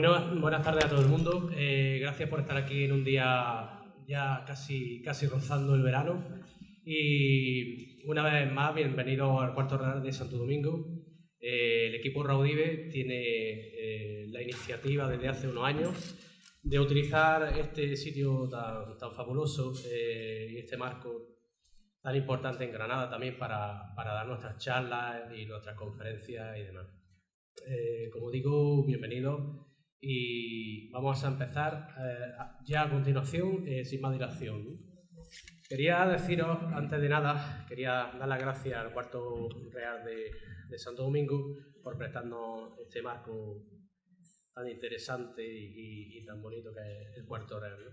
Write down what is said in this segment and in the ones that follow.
Buenas tardes a todo el mundo. Gracias por estar aquí en un día ya casi rozando el verano. Y una vez más, bienvenido al cuarto Real de Santo Domingo. El equipo Raudive tiene la iniciativa desde hace unos años de utilizar este sitio tan fabuloso y este marco tan importante en Granada también para dar nuestras charlas y nuestras conferencias y demás. Como digo, bienvenido y vamos a empezar ya a continuación, sin más dilación. Quería deciros, antes de nada, quería dar las gracias al cuarto Real de Santo Domingo por prestarnos este marco tan interesante y tan bonito que es el cuarto Real, ¿no?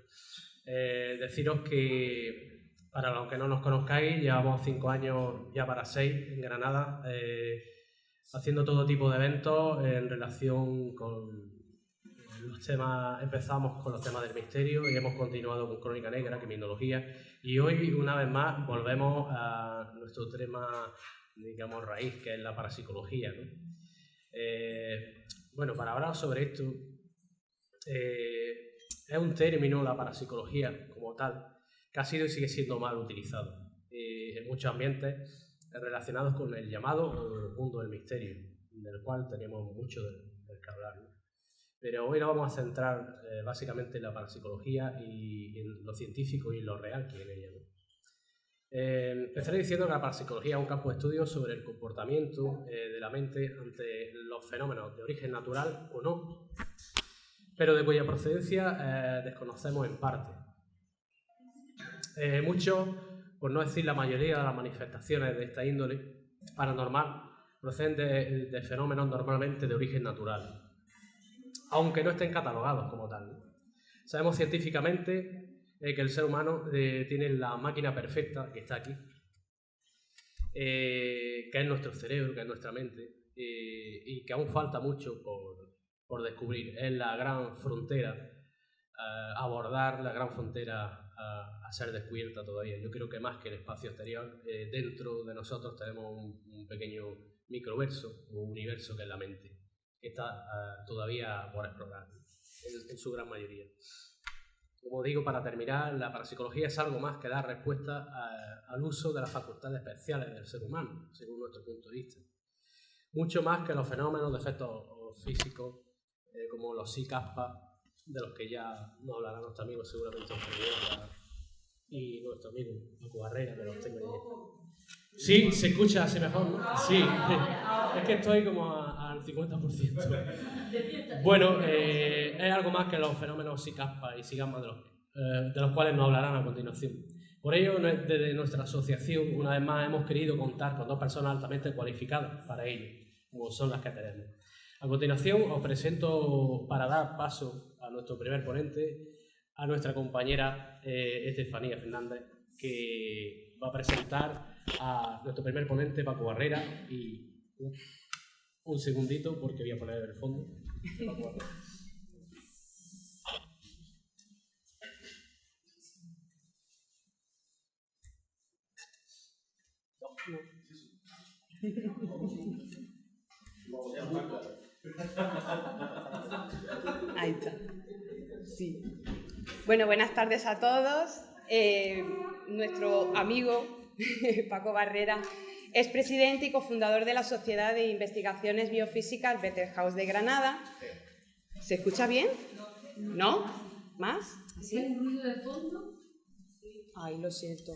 Deciros que, para los que no nos conozcáis, llevamos 5 años, ya para 6, en Granada, haciendo todo tipo de eventos en relación con los temas. Empezamos con los temas del misterio y hemos continuado con Crónica Negra, criminología, y hoy, una vez más, volvemos a nuestro tema, digamos, raíz, que es la parapsicología, ¿no? Bueno, para hablar sobre esto, es un término, la parapsicología como tal, que ha sido y sigue siendo mal utilizado en muchos ambientes relacionados con el llamado mundo del misterio, del cual tenemos mucho del que hablar, ¿no? Pero hoy nos vamos a centrar básicamente en la parapsicología y en lo científico y lo real que hay en ella, ¿no? Empezaré diciendo que la parapsicología es un campo de estudio sobre el comportamiento de la mente ante los fenómenos de origen natural o no, pero de cuya procedencia desconocemos en parte. Muchos, por no decir la mayoría de las manifestaciones de esta índole paranormal, proceden de fenómenos normalmente de origen natural, aunque no estén catalogados como tal, ¿no? Sabemos científicamente que el ser humano tiene la máquina perfecta que está aquí, que es nuestro cerebro, que es nuestra mente, y que aún falta mucho por descubrir. Es la gran frontera, abordar la gran frontera a ser descubierta todavía. Yo creo que más que el espacio exterior, dentro de nosotros tenemos un pequeño microverso o universo que es la mente, que está todavía por explorar en su gran mayoría. Como digo, para terminar, la parapsicología es algo más que dar respuesta al uso de las facultades especiales del ser humano, según nuestro punto de vista. Mucho más que los fenómenos de efectos físicos, como los psicaspas, de los que ya nos hablará nuestro amigo seguramente y nuestro amigo Paco Barrera, que los tengo ahí. Sí, se escucha así mejor, ¿no? Sí, es que estoy como al 50%. Bueno, es algo más que los fenómenos psicaspas y psigasmas de los cuales nos hablarán a continuación. Por ello, desde nuestra asociación, una vez más, hemos querido contar con 2 personas altamente cualificadas para ello, como son las que tenemos. A continuación, os presento, para dar paso a nuestro primer ponente, a nuestra compañera Estefanía Fernández, que va a presentar a nuestro primer ponente, Paco Barrera, y un segundito porque voy a poner el fondo. Ahí está. Sí. Bueno, buenas tardes a todos. Nuestro amigo Paco Barrera es presidente y cofundador de la Sociedad de Investigaciones Biofísicas Better House de Granada. ¿Se escucha bien? ¿No? ¿Más? ¿Sí? ¿Hay un ruido de fondo? Ay, lo siento.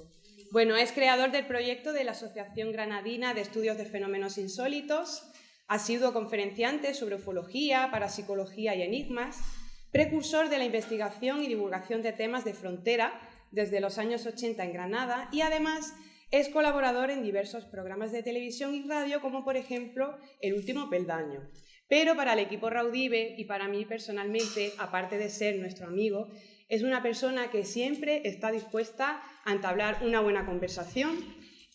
Bueno, es creador del proyecto de la Asociación Granadina de Estudios de Fenómenos Insólitos, ha sido conferenciante sobre ufología, parapsicología y enigmas, precursor de la investigación y divulgación de temas de frontera desde los años 80 en Granada y además es colaborador en diversos programas de televisión y radio, como por ejemplo El Último Peldaño. Pero para el equipo Raudive y para mí personalmente, aparte de ser nuestro amigo, es una persona que siempre está dispuesta a entablar una buena conversación,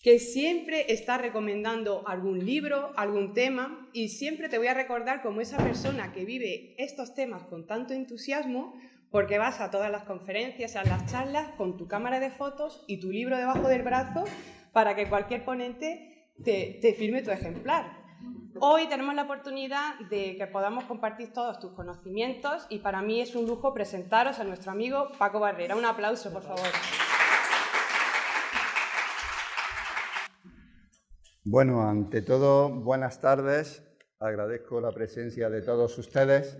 que siempre está recomendando algún libro, algún tema, y siempre te voy a recordar como esa persona que vive estos temas con tanto entusiasmo, porque vas a todas las conferencias, a las charlas, con tu cámara de fotos y tu libro debajo del brazo para que cualquier ponente te firme tu ejemplar. Hoy tenemos la oportunidad de que podamos compartir todos tus conocimientos y para mí es un lujo presentaros a nuestro amigo Paco Barrera. Un aplauso, por favor. Bueno, ante todo, buenas tardes. Agradezco la presencia de todos ustedes,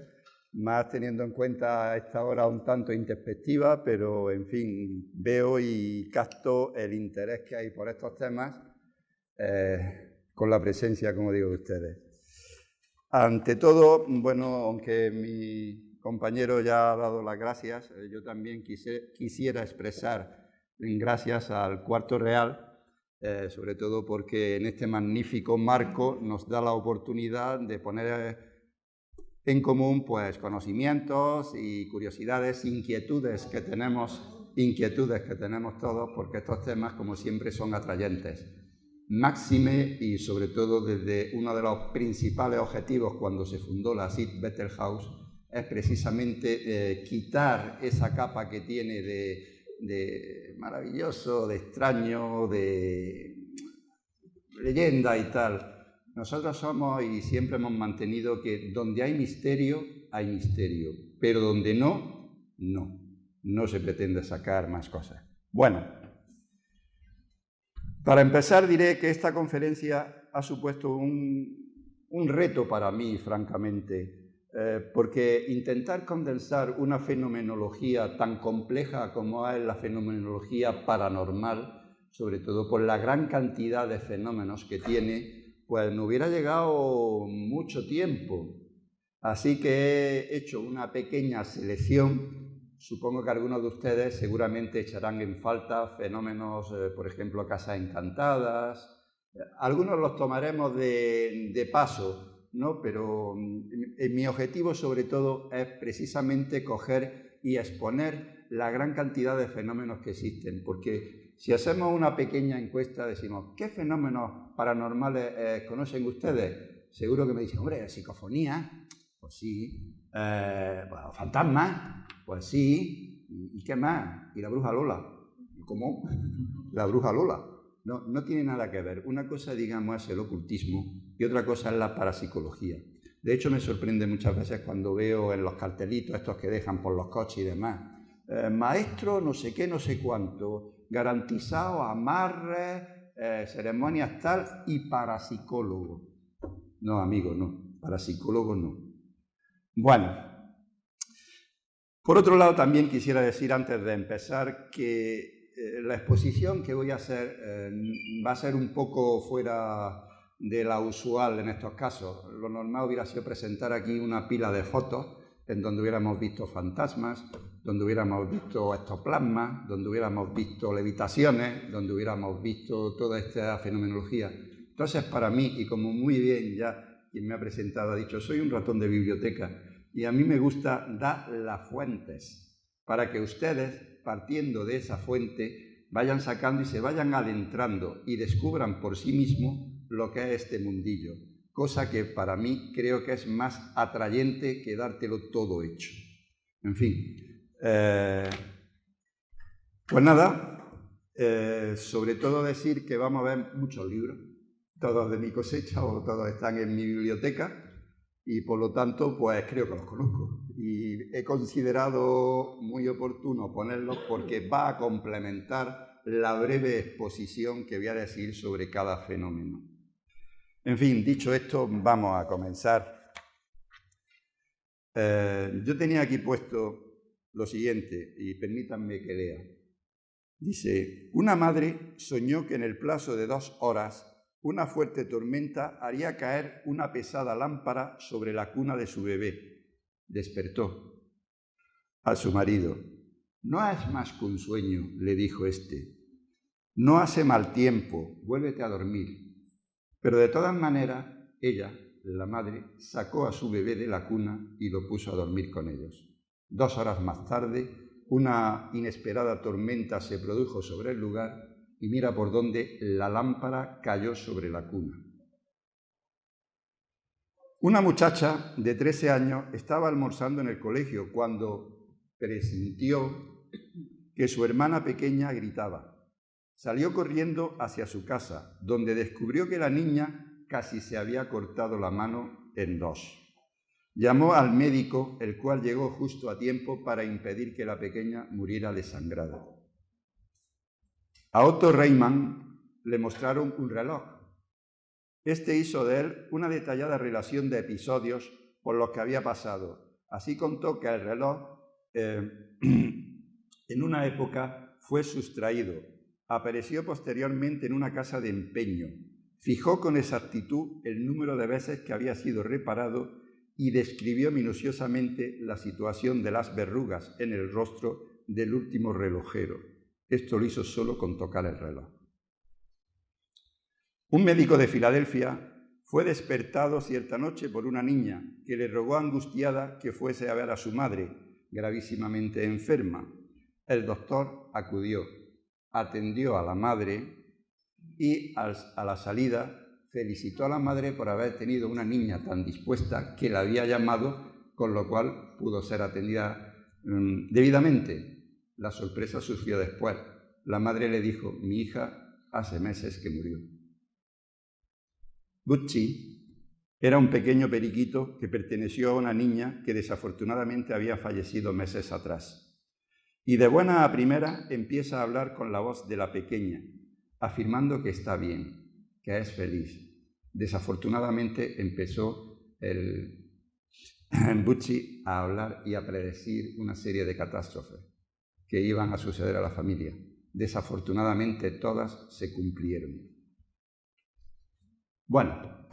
más teniendo en cuenta esta hora un tanto introspectiva, pero, en fin, veo y capto el interés que hay por estos temas con la presencia, como digo, de ustedes. Ante todo, bueno, aunque mi compañero ya ha dado las gracias, yo también quisiera expresar gracias al Cuarto Real, sobre todo porque en este magnífico marco nos da la oportunidad de poner en común pues, conocimientos y curiosidades, inquietudes que tenemos todos, porque estos temas, como siempre, son atrayentes. Máxime y, sobre todo, desde uno de los principales objetivos cuando se fundó la SIT Bettelhaus, es precisamente quitar esa capa que tiene de maravilloso, de extraño, de leyenda y tal. Nosotros somos y siempre hemos mantenido que donde hay misterio, pero donde no se pretende sacar más cosas. Bueno, para empezar diré que esta conferencia ha supuesto un reto para mí, francamente, porque intentar condensar una fenomenología tan compleja como es la fenomenología paranormal, sobre todo por la gran cantidad de fenómenos que tiene, pues no hubiera llegado mucho tiempo. Así que he hecho una pequeña selección. Supongo que algunos de ustedes seguramente echarán en falta fenómenos, por ejemplo, casas encantadas. Algunos los tomaremos de paso, ¿no? Pero mi objetivo sobre todo es precisamente coger y exponer la gran cantidad de fenómenos que existen, porque si hacemos una pequeña encuesta decimos ¿qué fenómenos paranormales conocen ustedes? Seguro que me dicen, hombre, psicofonía, pues sí, bueno, fantasmas, pues sí, ¿y qué más? ¿Y la bruja Lola? ¿Cómo? La bruja Lola. No tiene nada que ver. Una cosa, digamos, es el ocultismo y otra cosa es la parapsicología. De hecho, me sorprende muchas veces cuando veo en los cartelitos estos que dejan por los coches y demás, maestro no sé qué, no sé cuánto, garantizado, amarres, ceremonias tal y parapsicólogo. No, amigo, no. Parapsicólogo no. Bueno, por otro lado, también quisiera decir antes de empezar que la exposición que voy a hacer va a ser un poco fuera de la usual en estos casos. Lo normal hubiera sido presentar aquí una pila de fotos en donde hubiéramos visto fantasmas, donde hubiéramos visto ectoplasmas, donde hubiéramos visto levitaciones, donde hubiéramos visto toda esta fenomenología. Entonces, para mí, y como muy bien ya quien me ha presentado ha dicho, soy un ratón de biblioteca y a mí me gusta dar las fuentes para que ustedes, partiendo de esa fuente, vayan sacando y se vayan adentrando y descubran por sí mismos lo que es este mundillo, cosa que para mí creo que es más atrayente que dártelo todo hecho. En fin, pues nada, sobre todo decir que vamos a ver muchos libros, todos de mi cosecha o todos están en mi biblioteca y por lo tanto pues creo que los conozco y he considerado muy oportuno ponerlos porque va a complementar la breve exposición que voy a decir sobre cada fenómeno. En fin, dicho esto, vamos a comenzar. Yo tenía aquí puesto lo siguiente, y permítanme que lea. Dice, una madre soñó que en el plazo de 2 horas una fuerte tormenta haría caer una pesada lámpara sobre la cuna de su bebé. Despertó a su marido. No es más que un sueño, le dijo éste. No hace mal tiempo, vuélvete a dormir. Pero de todas maneras, ella, la madre, sacó a su bebé de la cuna y lo puso a dormir con ellos. 2 horas más tarde, una inesperada tormenta se produjo sobre el lugar y mira por dónde la lámpara cayó sobre la cuna. Una muchacha de 13 años estaba almorzando en el colegio cuando presintió que su hermana pequeña gritaba. Salió corriendo hacia su casa, donde descubrió que la niña casi se había cortado la mano en dos. Llamó al médico, el cual llegó justo a tiempo para impedir que la pequeña muriera desangrada. A Otto Reimann le mostraron un reloj. Este hizo de él una detallada relación de episodios por los que había pasado. Así contó que el reloj en una época fue sustraído, apareció posteriormente en una casa de empeño, fijó con exactitud el número de veces que había sido reparado y describió minuciosamente la situación de las verrugas en el rostro del último relojero. Esto lo hizo solo con tocar el reloj. Un médico de Filadelfia fue despertado cierta noche por una niña que le rogó angustiada que fuese a ver a su madre, gravísimamente enferma. El doctor acudió, atendió a la madre y a la salida felicitó a la madre por haber tenido una niña tan dispuesta que la había llamado, con lo cual pudo ser atendida debidamente. La sorpresa surgió después. La madre le dijo: mi hija hace meses que murió. Gucci era un pequeño periquito que perteneció a una niña que desafortunadamente había fallecido meses atrás. Y de buena a primera empieza a hablar con la voz de la pequeña, afirmando que está bien, que es feliz. Desafortunadamente empezó Gucci a hablar y a predecir una serie de catástrofes que iban a suceder a la familia. Desafortunadamente todas se cumplieron. Bueno,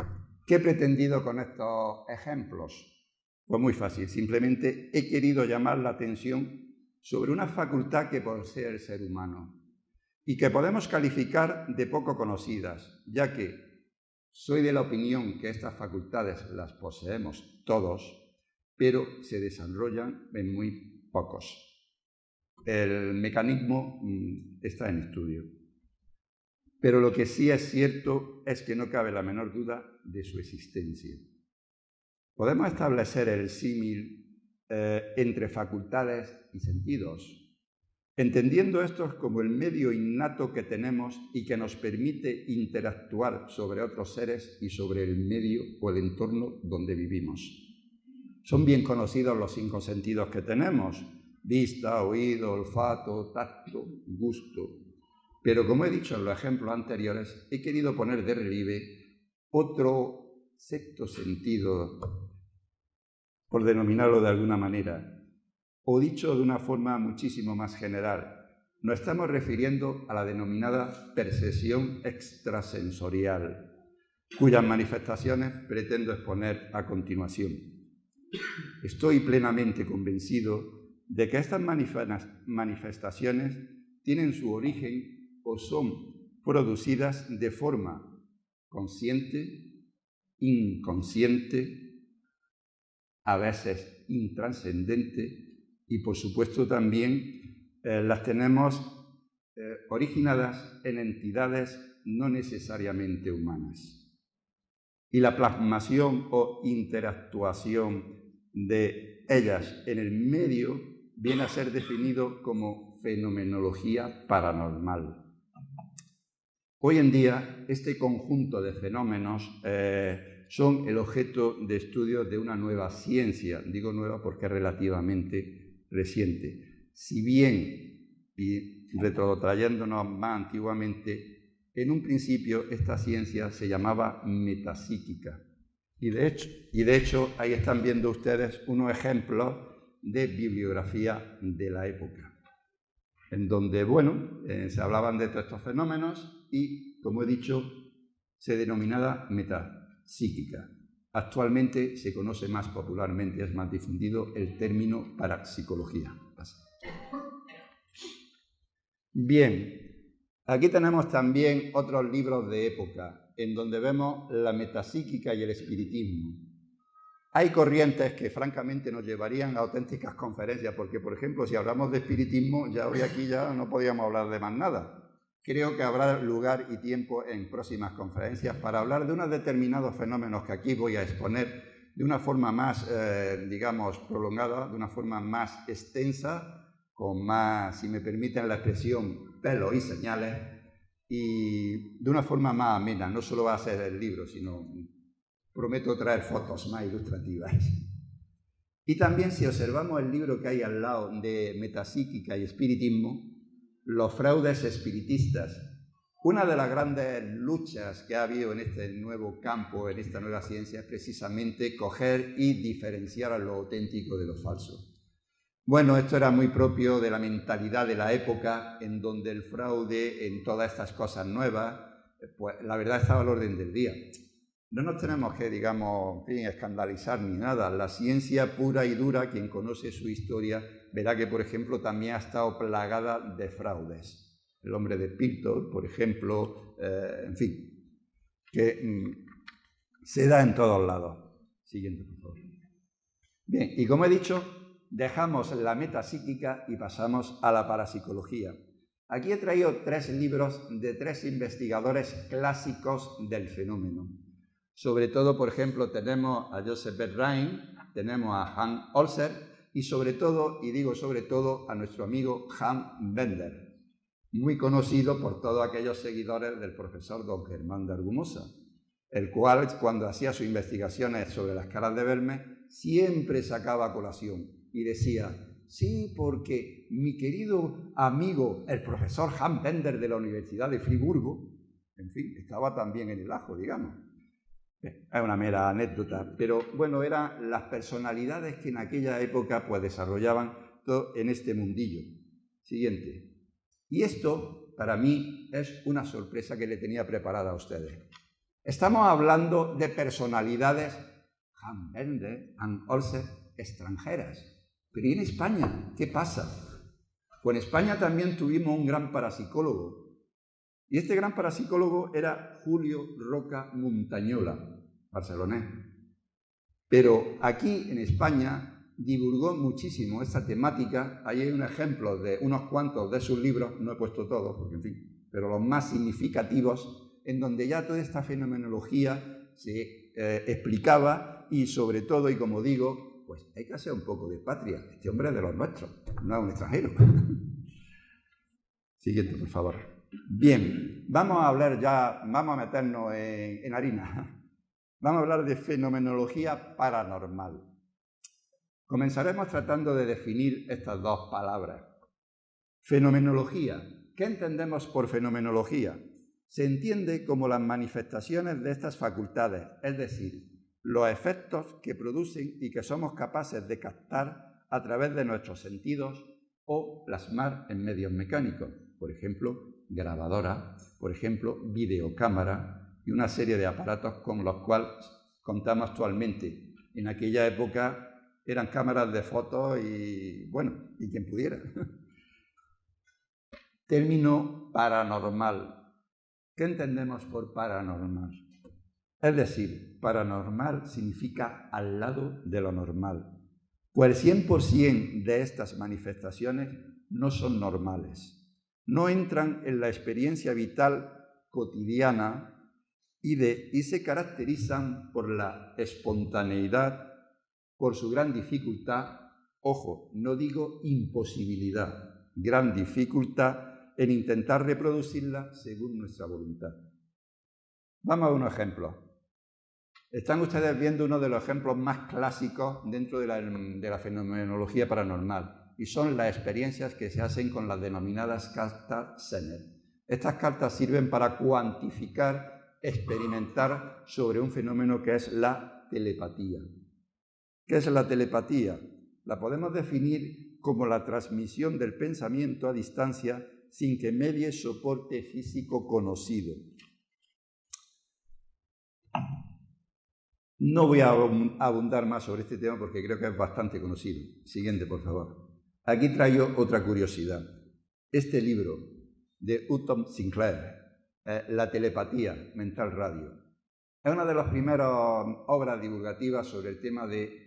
¿qué he pretendido con estos ejemplos? Pues muy fácil, simplemente he querido llamar la atención sobre una facultad que posee el ser humano y que podemos calificar de poco conocidas, ya que soy de la opinión que estas facultades las poseemos todos, pero se desarrollan en muy pocos. El mecanismo está en estudio. Pero lo que sí es cierto es que no cabe la menor duda de su existencia. Podemos establecer el símil entre facultades y sentidos, entendiendo estos como el medio innato que tenemos y que nos permite interactuar sobre otros seres y sobre el medio o el entorno donde vivimos. Son bien conocidos los 5 sentidos que tenemos: vista, oído, olfato, tacto, gusto. Pero como he dicho en los ejemplos anteriores, he querido poner de relieve otro sexto sentido, por denominarlo de alguna manera, o dicho de una forma muchísimo más general. Nos estamos refiriendo a la denominada percepción extrasensorial, cuyas manifestaciones pretendo exponer a continuación. Estoy plenamente convencido de que estas manifestaciones tienen su origen o son producidas de forma consciente, inconsciente, a veces intrascendente, y por supuesto también las tenemos originadas en entidades no necesariamente humanas. Y la plasmación o interactuación de ellas en el medio viene a ser definido como fenomenología paranormal. Hoy en día, este conjunto de fenómenos son el objeto de estudio de una nueva ciencia. Digo nueva porque es relativamente reciente. Si bien, y retrotrayéndonos más antiguamente, en un principio esta ciencia se llamaba metapsíquica. Y de hecho, ahí están viendo ustedes unos ejemplos de bibliografía de la época, en donde, se hablaban de todos estos fenómenos y, como he dicho, se denominaba metapsíquica. Actualmente se conoce más popularmente, es más difundido el término parapsicología. Bien, aquí tenemos también otros libros de época, en donde vemos la metapsíquica y el espiritismo. Hay corrientes que francamente nos llevarían a auténticas conferencias, porque, por ejemplo, si hablamos de espiritismo, ya hoy aquí ya no podíamos hablar de más nada. Creo que habrá lugar y tiempo en próximas conferencias para hablar de unos determinados fenómenos que aquí voy a exponer de una forma más, prolongada, de una forma más extensa, con más, si me permiten la expresión, pelos y señales, y de una forma más amena. No solo va a ser el libro, sino prometo traer fotos más ilustrativas. Y también, si observamos el libro que hay al lado de Metapsíquica y Espiritismo, los fraudes espiritistas. Una de las grandes luchas que ha habido en este nuevo campo, en esta nueva ciencia, es precisamente coger y diferenciar lo auténtico de lo falso. Bueno, esto era muy propio de la mentalidad de la época, en donde el fraude en todas estas cosas nuevas, pues la verdad estaba al orden del día. No nos tenemos que, digamos, en fin, escandalizar ni nada. La ciencia pura y dura, quien conoce su historia, verá que, por ejemplo, también ha estado plagada de fraudes. El hombre de Piltdown, por ejemplo, en fin, que se da en todos lados. Siguiente, por favor. Bien, y como he dicho, dejamos la metapsíquica y pasamos a la parapsicología. Aquí he traído 3 libros de 3 investigadores clásicos del fenómeno. Sobre todo, por ejemplo, tenemos a Joseph Beth-Rhein, tenemos a Hans Holzer y sobre todo, y digo sobre todo, a nuestro amigo Hans Bender, muy conocido por todos aquellos seguidores del profesor don Germán de Argumosa, el cual, cuando hacía sus investigaciones sobre las caras de Vermes, siempre sacaba a colación y decía: sí, porque mi querido amigo, el profesor Hans Bender de la Universidad de Friburgo, en fin, estaba también en el ajo, digamos. Es una mera anécdota, pero bueno, eran las personalidades que en aquella época pues desarrollaban todo en este mundillo. Siguiente. Y esto, para mí, es una sorpresa que le tenía preparada a ustedes. Estamos hablando de personalidades, Hans Bender, Hans Holzer, extranjeras. Pero ¿y en España? ¿Qué pasa? Pues en España también tuvimos un gran parapsicólogo. Y este gran parapsicólogo era Julio Roca Montañola, barcelonés. Pero aquí en España divulgó muchísimo esta temática. Ahí hay un ejemplo de unos cuantos de sus libros, no he puesto todos, porque en fin, pero los más significativos, en donde ya toda esta fenomenología se explicaba y sobre todo, y como digo, pues hay que hacer un poco de patria. Este hombre es de los nuestros, no es un extranjero. Siguiente, por favor. Bien, vamos a hablar ya, vamos a meternos en harina. Vamos a hablar de fenomenología paranormal. Comenzaremos tratando de definir estas 2 palabras. Fenomenología. ¿Qué entendemos por fenomenología? Se entiende como las manifestaciones de estas facultades, es decir, los efectos que producen y que somos capaces de captar a través de nuestros sentidos o plasmar en medios mecánicos, por ejemplo, grabadora, por ejemplo, videocámara y una serie de aparatos con los cuales contamos actualmente. En aquella época eran cámaras de fotos y, bueno, y quien pudiera. Término paranormal. ¿Qué entendemos por paranormal? Es decir, paranormal significa al lado de lo normal. Pues el 100% de estas manifestaciones no son normales. No entran en la experiencia vital cotidiana y se caracterizan por la espontaneidad, por su gran dificultad, ojo, no digo imposibilidad, gran dificultad en intentar reproducirla según nuestra voluntad. Vamos a unos ejemplos. Están ustedes viendo uno de los ejemplos más clásicos dentro de la fenomenología paranormal, y son las experiencias que se hacen con las denominadas cartas Zener. Estas cartas sirven para cuantificar, experimentar sobre un fenómeno que es la telepatía. ¿Qué es la telepatía? La podemos definir como la transmisión del pensamiento a distancia sin que medie soporte físico conocido. No voy a abundar más sobre este tema porque creo que es bastante conocido. Siguiente, por favor. Aquí traigo otra curiosidad. Este libro de Upton Sinclair, La telepatía, Mental Radio, es una de las primeras obras divulgativas sobre el tema de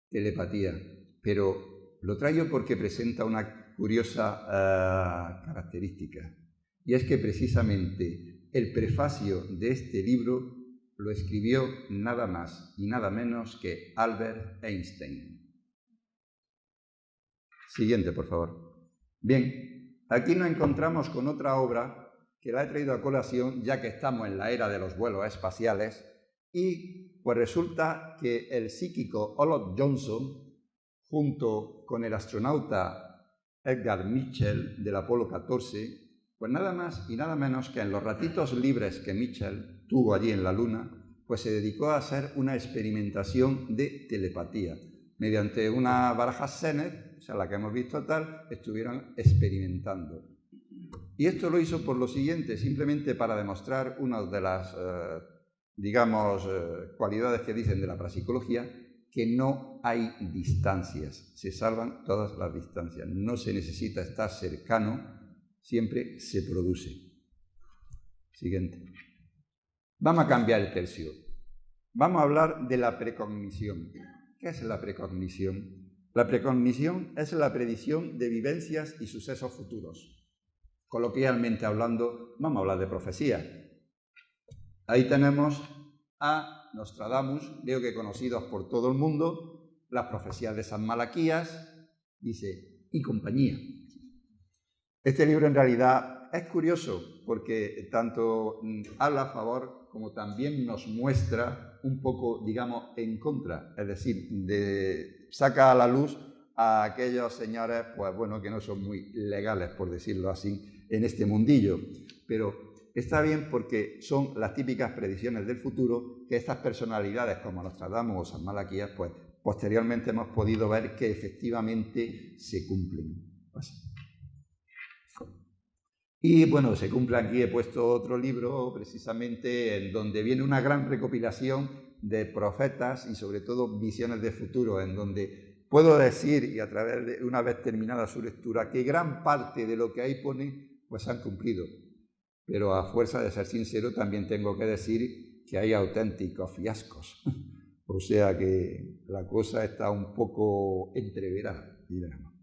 telepatía, pero lo traigo porque presenta una curiosa característica, y es que precisamente el prefacio de este libro lo escribió nada más y nada menos que Albert Einstein. Siguiente, por favor. Bien, aquí nos encontramos con otra obra que la he traído a colación ya que estamos en la era de los vuelos espaciales y pues resulta que el psíquico Olaf Johnson, junto con el astronauta Edgar Mitchell del Apolo 14, pues nada más y nada menos que en los ratitos libres que Mitchell tuvo allí en la Luna, pues se dedicó a hacer una experimentación de telepatía. Mediante una baraja Zener, o sea, la que hemos visto tal, estuvieron experimentando. Y esto lo hizo por lo siguiente, simplemente para demostrar una de las, cualidades que dicen de la parapsicología, que no hay distancias, se salvan todas las distancias, no se necesita estar cercano, siempre se produce. Siguiente. Vamos a cambiar el tercio. Vamos a hablar de la precognición. ¿Qué es la precognición? La precognición es la predicción de vivencias y sucesos futuros. Coloquialmente hablando, vamos a hablar de profecía. Ahí tenemos a Nostradamus, veo que conocidos por todo el mundo, las profecías de San Malaquías, dice, y compañía. Este libro en realidad es curioso porque tanto habla a favor como también nos muestra un poco, digamos, en contra, es decir, saca a la luz a aquellos señores, pues bueno, que no son muy legales, por decirlo así, en este mundillo, pero está bien porque son las típicas predicciones del futuro que estas personalidades como Nostradamus o San Malaquías, pues posteriormente hemos podido ver que efectivamente se cumplen. Y bueno, se cumple aquí, he puesto otro libro precisamente en donde viene una gran recopilación de profetas y sobre todo visiones de futuro, en donde puedo decir, y a través de una vez terminada su lectura, que gran parte de lo que ahí pone, pues han cumplido. Pero a fuerza de ser sincero también tengo que decir que hay auténticos fiascos. O sea que la cosa está un poco entreverada, digamos.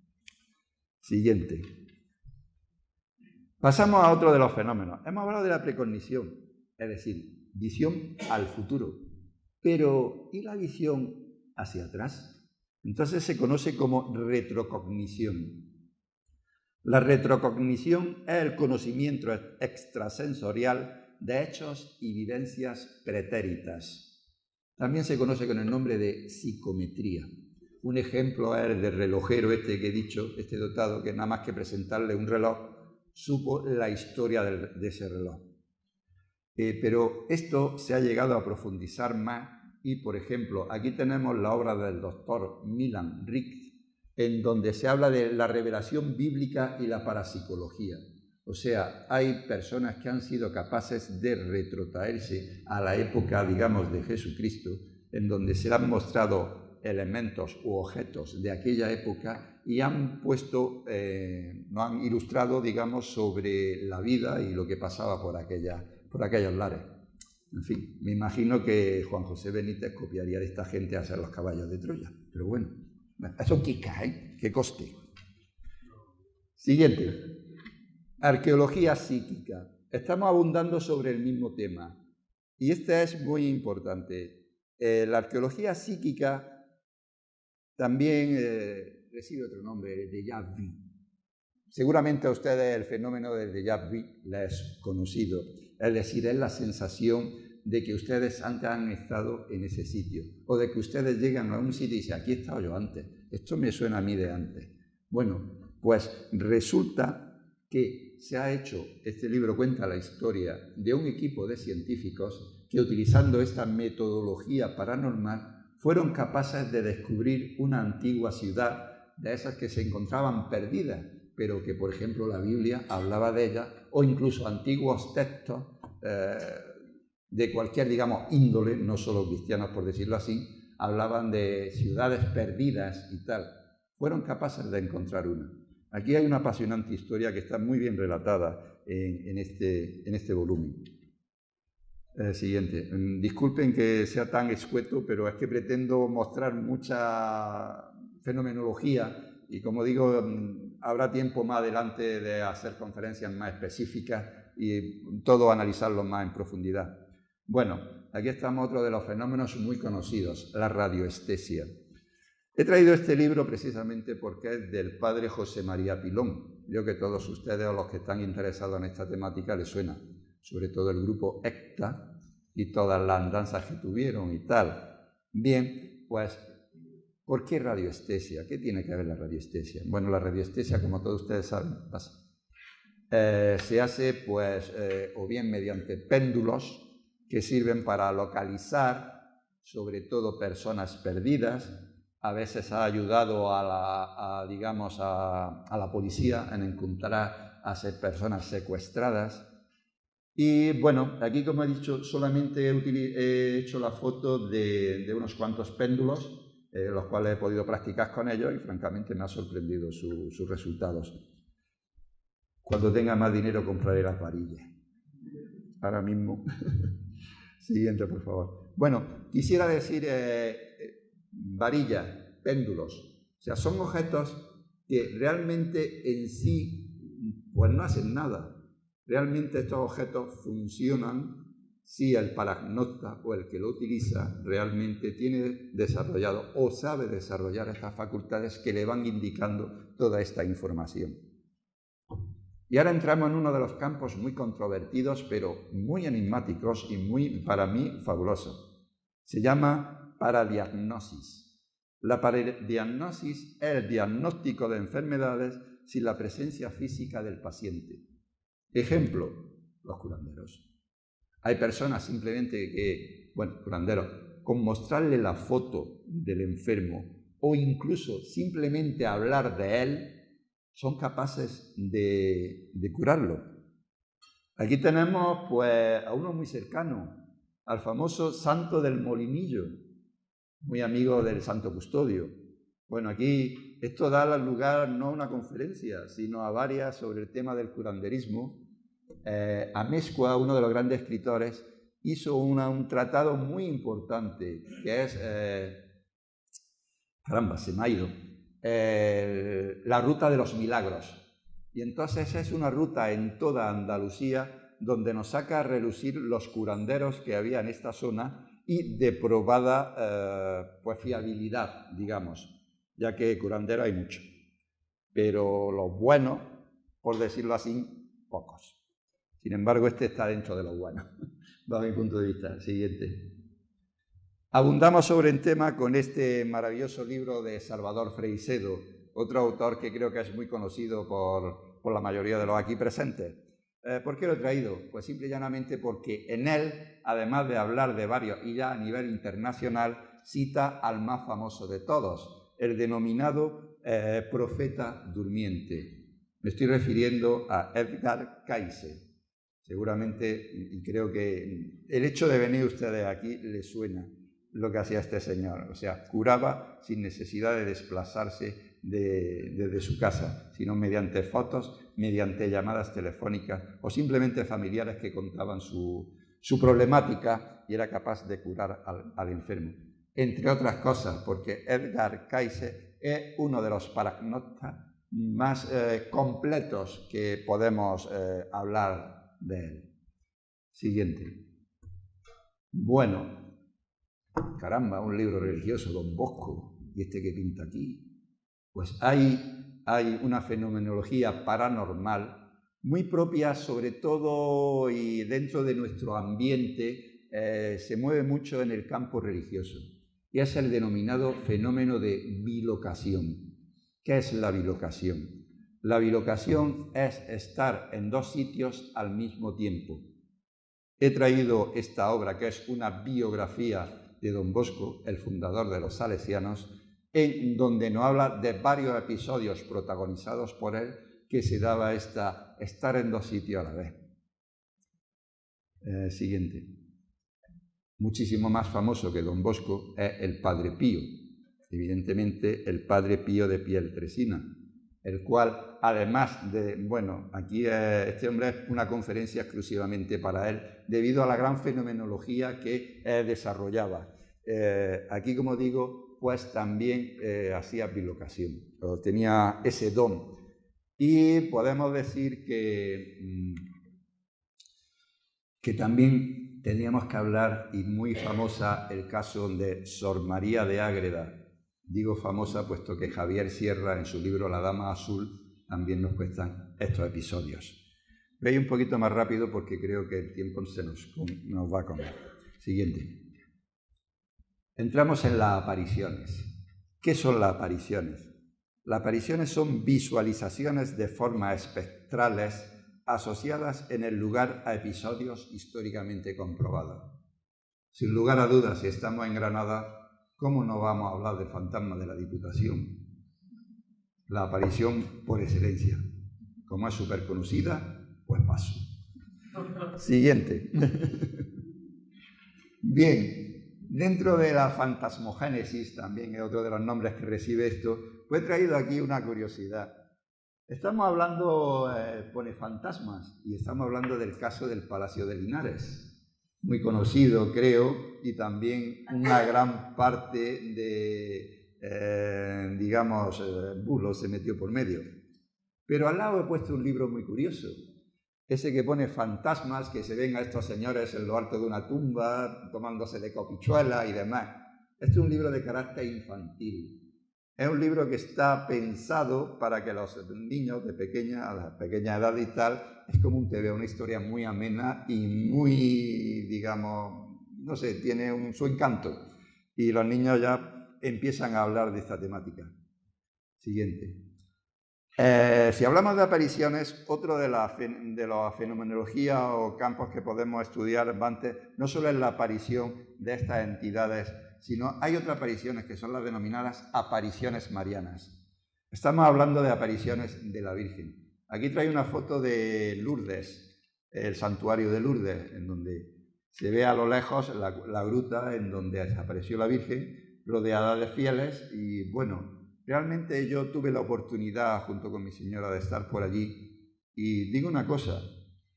Siguiente. Pasamos a otro de los fenómenos. Hemos hablado de la precognición, es decir, visión al futuro. Pero, ¿y la visión hacia atrás? Entonces se conoce como retrocognición. La retrocognición es el conocimiento extrasensorial de hechos y vivencias pretéritas. También se conoce con el nombre de psicometría. Un ejemplo es el del relojero este que he dicho, este dotado, que nada más que presentarle un reloj, supo la historia de ese reloj. Pero esto se ha llegado a profundizar más y, por ejemplo, aquí tenemos la obra del doctor Milan Rik, en donde se habla de la revelación bíblica y la parapsicología. O sea, hay personas que han sido capaces de retrotraerse a la época, digamos, de Jesucristo, en donde se han mostrado elementos u objetos de aquella época y han puesto, nos han ilustrado, digamos, sobre la vida y lo que pasaba por aquellos lares. En fin, me imagino que Juan José Benítez copiaría de esta gente a hacer los caballos de Troya, pero bueno, eso que cae, que coste. Siguiente. Arqueología psíquica. Estamos abundando sobre el mismo tema y este es muy importante. La arqueología psíquica también recibe otro nombre, el déjà vu. Seguramente a ustedes el fenómeno del déjà vu les es conocido, es decir, es la sensación de que ustedes antes han estado en ese sitio, o de que ustedes llegan a un sitio y dicen, aquí he estado yo antes, esto me suena a mí de antes. Bueno, pues resulta que se ha hecho, este libro cuenta la historia de un equipo de científicos que utilizando esta metodología paranormal fueron capaces de descubrir una antigua ciudad, de esas que se encontraban perdidas, pero que, por ejemplo, la Biblia hablaba de ellas, o incluso antiguos textos de cualquier, digamos, índole, no solo cristianos, por decirlo así, hablaban de ciudades perdidas y tal. Fueron capaces de encontrar una. Aquí hay una apasionante historia que está muy bien relatada en este volumen. Siguiente. Disculpen que sea tan escueto, pero es que pretendo mostrar mucha fenomenología y, como digo, habrá tiempo más adelante de hacer conferencias más específicas y todo analizarlo más en profundidad. Bueno, aquí estamos otro de los fenómenos muy conocidos, la radioestesia. He traído este libro precisamente porque es del padre José María Pilón. Yo que todos ustedes o los que están interesados en esta temática les suena, sobre todo el grupo ECTA y todas las andanzas que tuvieron y tal. Bien, pues, ¿por qué radioestesia? ¿Qué tiene que ver la radioestesia? Bueno, la radioestesia, como todos ustedes saben, se hace pues o bien mediante péndulos que sirven para localizar sobre todo personas perdidas. A veces ha ayudado a la policía en encontrar a personas secuestradas. Y bueno, aquí, como he dicho, solamente he hecho la foto de unos cuantos péndulos, los cuales he podido practicar con ellos y francamente me ha sorprendido sus resultados. Cuando tenga más dinero compraré las varillas. Ahora mismo. Siguiente, por favor. Bueno, quisiera decir varillas, péndulos. O sea, son objetos que realmente en sí pues no hacen nada. Realmente estos objetos funcionan si el paragnota o el que lo utiliza realmente tiene desarrollado o sabe desarrollar estas facultades que le van indicando toda esta información. Y ahora entramos en uno de los campos muy controvertidos, pero muy enigmáticos y muy, para mí, fabulosos. Se llama paradiagnosis. La paradiagnosis es el diagnóstico de enfermedades sin la presencia física del paciente. Ejemplo, los curanderos. Hay personas simplemente que, curanderos, con mostrarle la foto del enfermo o incluso simplemente hablar de él, son capaces de curarlo. Aquí tenemos pues a uno muy cercano, al famoso Santo del Molinillo, muy amigo del Santo Custodio. Bueno, aquí esto da lugar no a una conferencia, sino a varias sobre el tema del curanderismo. Amezcua, uno de los grandes escritores, hizo un tratado muy importante, que es, caramba, se me ha ido, la ruta de los milagros. Y entonces es una ruta en toda Andalucía donde nos saca a relucir los curanderos que había en esta zona y de probada pues fiabilidad, digamos, ya que curanderos hay muchos, pero los buenos, por decirlo así, pocos. Sin embargo, este está dentro de los buenos, bajo mi punto de vista. Siguiente. Abundamos sobre el tema con este maravilloso libro de Salvador Freixedo, otro autor que creo que es muy conocido por la mayoría de los aquí presentes. ¿Por qué lo he traído? Pues simple y llanamente porque en él, además de hablar de varios, y ya a nivel internacional, cita al más famoso de todos, el denominado profeta durmiente. Me estoy refiriendo a Edgar Cayce. Seguramente, y creo que el hecho de venir ustedes aquí les suena lo que hacía este señor. O sea, curaba sin necesidad de desplazarse desde su casa, sino mediante fotos, mediante llamadas telefónicas o simplemente familiares que contaban su problemática y era capaz de curar al enfermo. Entre otras cosas, porque Edgar Cayce es uno de los paragnotas más completos que podemos hablar de él. Siguiente. Bueno, caramba, un libro religioso, Don Bosco, y este que pinta aquí. Pues hay una fenomenología paranormal muy propia, sobre todo y dentro de nuestro ambiente, se mueve mucho en el campo religioso, y es el denominado fenómeno de bilocación. ¿Qué es la bilocación? La bilocación es estar en dos sitios al mismo tiempo. He traído esta obra, que es una biografía de Don Bosco, el fundador de los salesianos, en donde nos habla de varios episodios protagonizados por él que se daba estar en dos sitios a la vez. Siguiente. Muchísimo más famoso que Don Bosco es el Padre Pío, evidentemente el Padre Pío de Pietrelcina, el cual, además de, aquí este hombre es una conferencia exclusivamente para él, debido a la gran fenomenología que desarrollaba. Aquí, como digo, pues también hacía bilocación, tenía ese don. Y podemos decir que también teníamos que hablar, y muy famosa, el caso de Sor María de Ágreda, Digo famosa puesto que Javier Sierra, en su libro La Dama Azul, también nos cuentan estos episodios. Voy un poquito más rápido porque creo que el tiempo se nos va a comer. Siguiente. Entramos en las apariciones. ¿Qué son las apariciones? Las apariciones son visualizaciones de formas espectrales asociadas en el lugar a episodios históricamente comprobados. Sin lugar a dudas, si estamos en Granada, ¿cómo no vamos a hablar del fantasma de la Diputación? La aparición por excelencia. Como es súper conocida, pues paso. Siguiente. Bien, dentro de la fantasmogénesis, también es otro de los nombres que recibe esto, pues he traído aquí una curiosidad. Estamos hablando, pone fantasmas, y estamos hablando del caso del Palacio de Linares. Muy conocido, creo, y también una gran parte de, bulos se metió por medio. Pero al lado he puesto un libro muy curioso, ese que pone fantasmas, que se ven a estos señores en lo alto de una tumba, tomándose de copichuela y demás. Este es un libro de carácter infantil. Es un libro que está pensado para que los niños de a la pequeña edad y tal, es como un TV, una historia muy amena y muy, no sé, tiene su encanto. Y los niños ya empiezan a hablar de esta temática. Siguiente. Si hablamos de apariciones, otro de la fenomenología o campos que podemos estudiar antes, no solo es la aparición de estas entidades, sino hay otras apariciones que son las denominadas apariciones marianas. Estamos hablando de apariciones de la Virgen. Aquí traigo una foto de Lourdes, el santuario de Lourdes, en donde se ve a lo lejos la gruta en donde apareció la Virgen, rodeada de fieles, y bueno, realmente yo tuve la oportunidad, junto con mi señora, de estar por allí, y digo una cosa,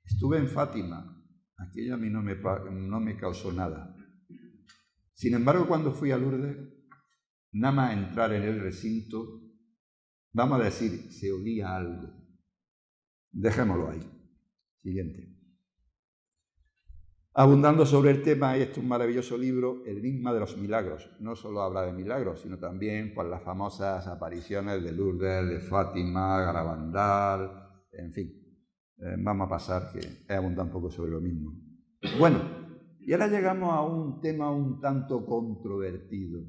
estuve en Fátima, aquello a mí no me causó nada. Sin embargo, cuando fui a Lourdes, nada más entrar en el recinto, vamos a decir, se olía algo. Dejémoslo ahí. Siguiente. Abundando sobre el tema, este es un maravilloso libro, El enigma de los milagros. No solo habla de milagros, sino también por las famosas apariciones de Lourdes, de Fátima, Garabandal, en fin. Vamos a pasar, que he abundado un poco sobre lo mismo. Bueno, y ahora llegamos a un tema un tanto controvertido.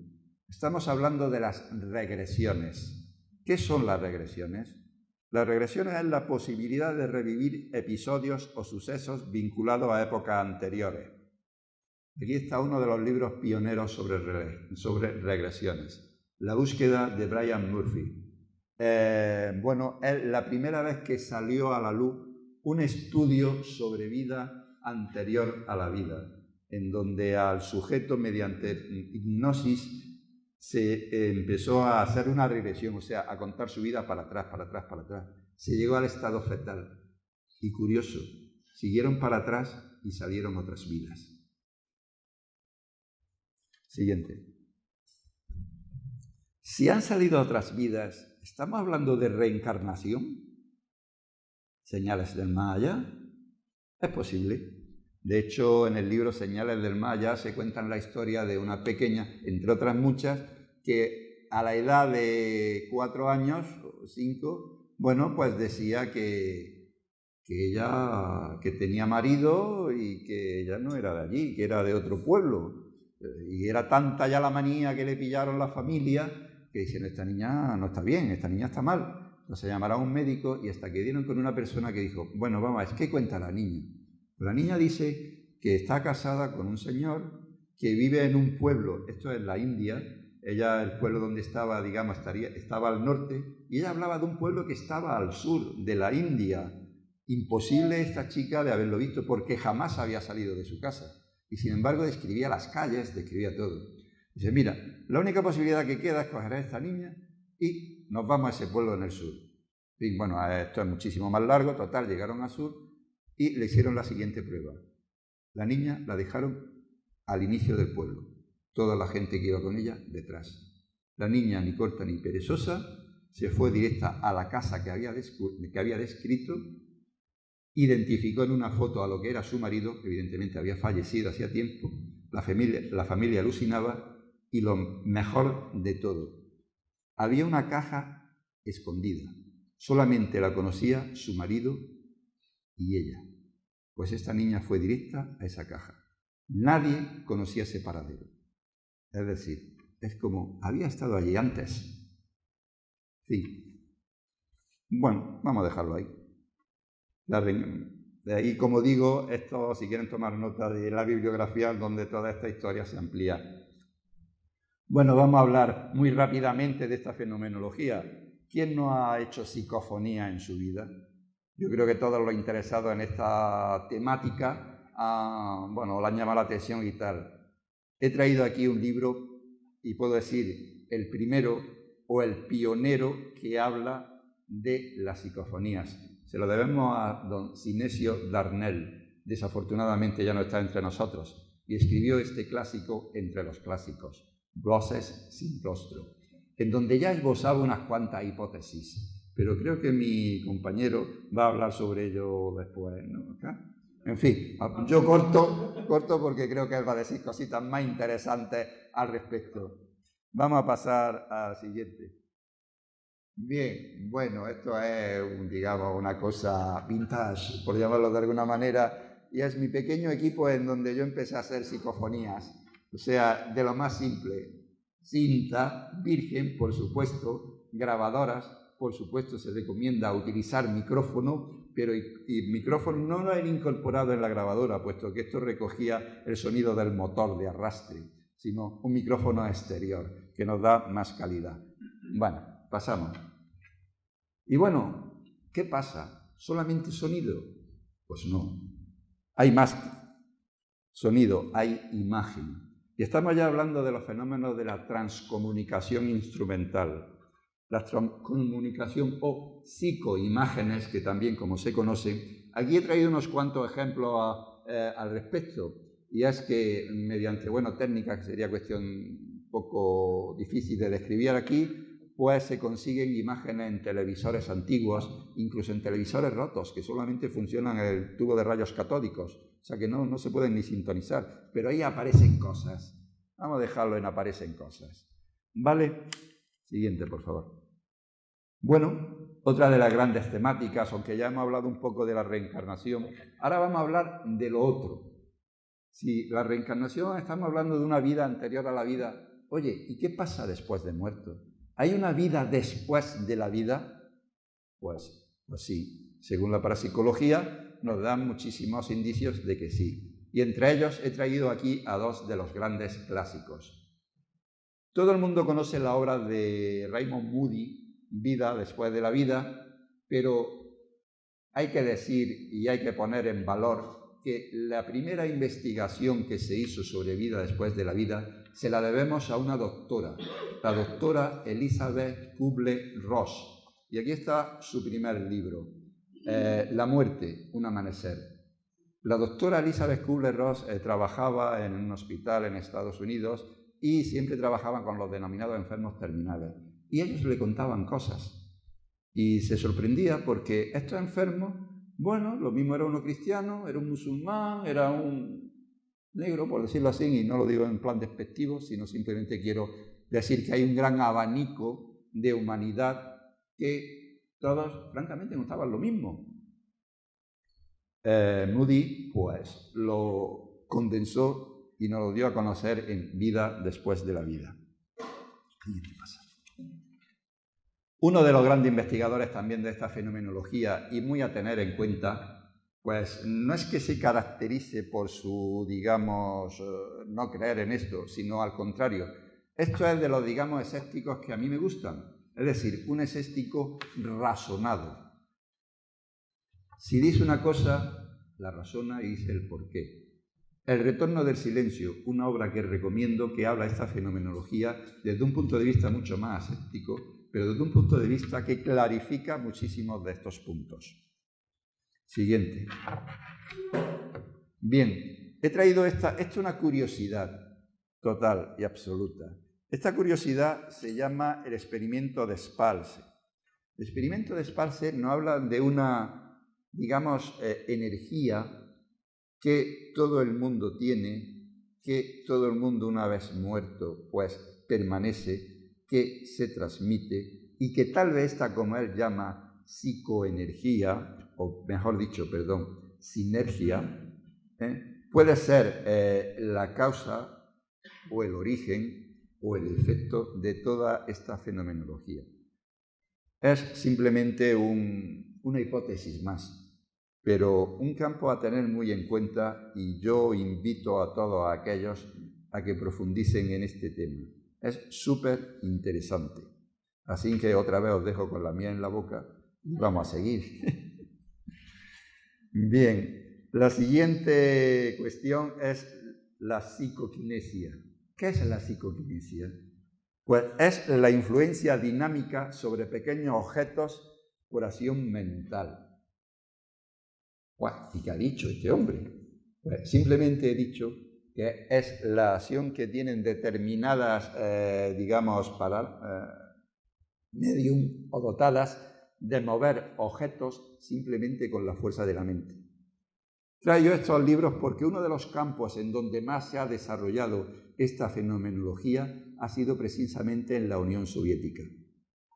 Estamos hablando de las regresiones. ¿Qué son las regresiones? Las regresiones es la posibilidad de revivir episodios o sucesos vinculados a épocas anteriores. Aquí está uno de los libros pioneros sobre regresiones. La búsqueda de Brian Murphy. Es la primera vez que salió a la luz un estudio sobre vida anterior a la vida, en donde al sujeto, mediante hipnosis, se empezó a hacer una regresión, o sea, a contar su vida para atrás. Se llegó al estado fetal. Y curioso, siguieron para atrás y salieron otras vidas. Siguiente. Si han salido otras vidas, ¿estamos hablando de reencarnación? ¿Señales del más allá? Es posible. De hecho, en el libro Señales del Más Allá se cuentan la historia de una pequeña, entre otras muchas, que a la edad de 4 años o 5, bueno, pues decía que ella tenía marido y que ella no era de allí, que era de otro pueblo. Y era tanta ya la manía que le pillaron la familia que dijeron, esta niña no está bien, esta niña está mal. Entonces llamaron a un médico y hasta que dieron con una persona que dijo, bueno, vamos, ¿qué cuenta la niña? La niña dice que está casada con un señor que vive en un pueblo, esto es la India, ella, el pueblo donde estaba, estaba al norte, y ella hablaba de un pueblo que estaba al sur de la India. Imposible esta chica de haberlo visto porque jamás había salido de su casa. Y sin embargo describía las calles, describía todo. Dice, mira, la única posibilidad que queda es coger a esta niña y nos vamos a ese pueblo en el sur. Y bueno, esto es muchísimo más largo, total, llegaron al sur y le hicieron la siguiente prueba. La niña la dejaron al inicio del pueblo, toda la gente que iba con ella detrás. La niña, ni corta ni perezosa, se fue directa a la casa que había descrito, identificó en una foto a lo que era su marido, que evidentemente había fallecido hacía tiempo, la familia alucinaba y lo mejor de todo, había una caja escondida. Solamente la conocía su marido y ella. Pues esta niña fue directa a esa caja. Nadie conocía ese paradero. Es decir, es como, había estado allí antes. Sí. Bueno, vamos a dejarlo ahí. De ahí, como digo, esto, si quieren tomar nota de la bibliografía donde toda esta historia se amplía. Bueno, vamos a hablar muy rápidamente de esta fenomenología. ¿Quién no ha hecho psicofonía en su vida? Yo creo que todos los interesados en esta temática, bueno, le han llamado la atención y tal. He traído aquí un libro, y puedo decir el primero o el pionero que habla de las psicofonías. Se lo debemos a don Sinesio Darnell. Desafortunadamente ya no está entre nosotros. Y escribió este clásico entre los clásicos, Voces sin rostro, en donde ya esbozaba unas cuantas hipótesis, pero creo que mi compañero va a hablar sobre ello después, ¿no? En fin, yo corto porque creo que él va a decir cositas más interesantes al respecto. Vamos a pasar al siguiente. Bien, bueno, esto es, digamos, una cosa vintage, por llamarlo de alguna manera, y es mi pequeño equipo en donde yo empecé a hacer psicofonías. O sea, de lo más simple, cinta, virgen, por supuesto, grabadoras, por supuesto se recomienda utilizar micrófono, pero y micrófono no lo han incorporado en la grabadora, puesto que esto recogía el sonido del motor de arrastre, sino un micrófono exterior, que nos da más calidad. Bueno, pasamos. Y bueno, ¿qué pasa? ¿Solamente sonido? Pues no. Hay más sonido, hay imagen. Y estamos ya hablando de los fenómenos de la transcomunicación instrumental, la transcomunicación o psicoimágenes, que también como se conocen. Aquí he traído unos cuantos ejemplos al respecto, y es que mediante, técnicas, que sería cuestión un poco difícil de describir aquí, pues se consiguen imágenes en televisores antiguos, incluso en televisores rotos, que solamente funcionan en el tubo de rayos catódicos, o sea que no se pueden ni sintonizar, pero ahí aparecen cosas. Vamos a dejarlo en aparecen cosas. ¿Vale? Siguiente, por favor. Bueno, otra de las grandes temáticas, aunque ya hemos hablado un poco de la reencarnación, ahora vamos a hablar de lo otro. Si la reencarnación, estamos hablando de una vida anterior a la vida. Oye, ¿y qué pasa después de muerto? ¿Hay una vida después de la vida? Pues sí. Según la parapsicología, nos dan muchísimos indicios de que sí. Y entre ellos he traído aquí a dos de los grandes clásicos. Todo el mundo conoce la obra de Raymond Moody, Vida después de la vida, pero hay que decir y hay que poner en valor que la primera investigación que se hizo sobre vida después de la vida se la debemos a una doctora, la doctora Elizabeth Kubler-Ross. Y aquí está su primer libro, La muerte, un amanecer. La doctora Elizabeth Kubler-Ross trabajaba en un hospital en Estados Unidos y siempre trabajaba con los denominados enfermos terminales. Y ellos le contaban cosas. Y se sorprendía porque estos enfermos, lo mismo era uno cristiano, era un musulmán, era un negro, por decirlo así, y no lo digo en plan despectivo, sino simplemente quiero decir que hay un gran abanico de humanidad que todos, francamente, no estaban lo mismo. Moody, pues, lo condensó y nos lo dio a conocer en Vida después de la vida. ¿Y qué pasa? Uno de los grandes investigadores también de esta fenomenología, y muy a tener en cuenta, pues no es que se caracterice por su, no creer en esto, sino al contrario. Esto es de los, escépticos que a mí me gustan, es decir, un escéptico razonado. Si dice una cosa, la razona y dice el porqué. El retorno del silencio, una obra que recomiendo, que habla de esta fenomenología desde un punto de vista mucho más escéptico, pero desde un punto de vista que clarifica muchísimos de estos puntos. Siguiente. Bien, he traído esta es una curiosidad total y absoluta. Esta curiosidad se llama el experimento de Spalse. El experimento de Spalse nos habla de una, energía que todo el mundo tiene, que todo el mundo una vez muerto, pues permanece, que se transmite y que tal vez esta, como él llama, psicoenergía, o mejor dicho, perdón, sinergia, puede ser la causa o el origen o el efecto de toda esta fenomenología. Es simplemente una hipótesis más, pero un campo a tener muy en cuenta, y yo invito a todos aquellos a que profundicen en este tema. Es súper interesante. Así que otra vez os dejo con la mía en la boca y vamos a seguir. Bien, la siguiente cuestión es la psicoquinesia. ¿Qué es la psicoquinesia? Pues es la influencia dinámica sobre pequeños objetos por acción mental. ¿Y qué ha dicho este hombre? Pues simplemente he dicho que es la acción que tienen determinadas, digamos, medium o dotadas de mover objetos simplemente con la fuerza de la mente. Traigo estos libros porque uno de los campos en donde más se ha desarrollado esta fenomenología ha sido precisamente en la Unión Soviética.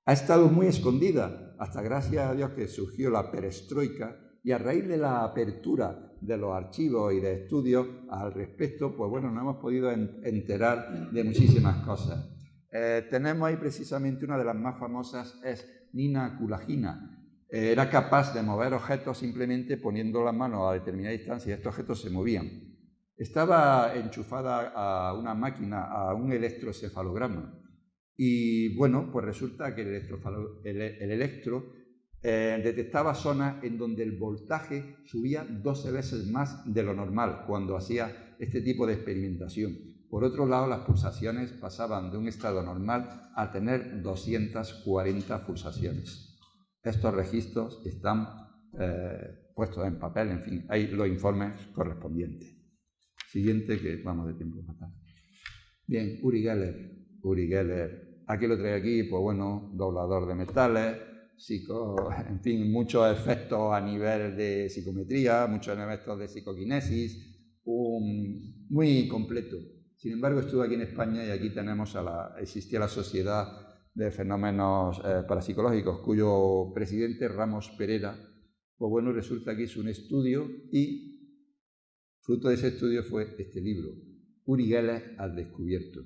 Ha estado muy escondida, hasta gracias a Dios que surgió la perestroika, y a raíz de la apertura de los archivos y de estudios al respecto, pues bueno, nos hemos podido enterar de muchísimas cosas. Tenemos ahí precisamente una de las más famosas, es Nina Kulagina. Era capaz de mover objetos simplemente poniendo las manos a determinada distancia y estos objetos se movían. Estaba enchufada a una máquina, a un electrocefalograma. Y bueno, pues resulta que el electro detectaba zonas en donde el voltaje subía 12 veces más de lo normal cuando hacía este tipo de experimentación. Por otro lado, las pulsaciones pasaban de un estado normal a tener 240 pulsaciones. Estos registros están puestos en papel, en fin, hay los informes correspondientes. Siguiente, que vamos de tiempo fatal. Bien, Uri Geller. Aquí lo traigo aquí, pues bueno, doblador de metales, en fin, muchos efectos a nivel de psicometría, muchos efectos de psicoquinesis, muy completo. Sin embargo, estuve aquí en España y aquí tenemos existía la Sociedad de Fenómenos Parapsicológicos, cuyo presidente, Ramos Pereira, pues bueno, resulta que hizo un estudio y fruto de ese estudio fue este libro, Uri Geller al descubierto.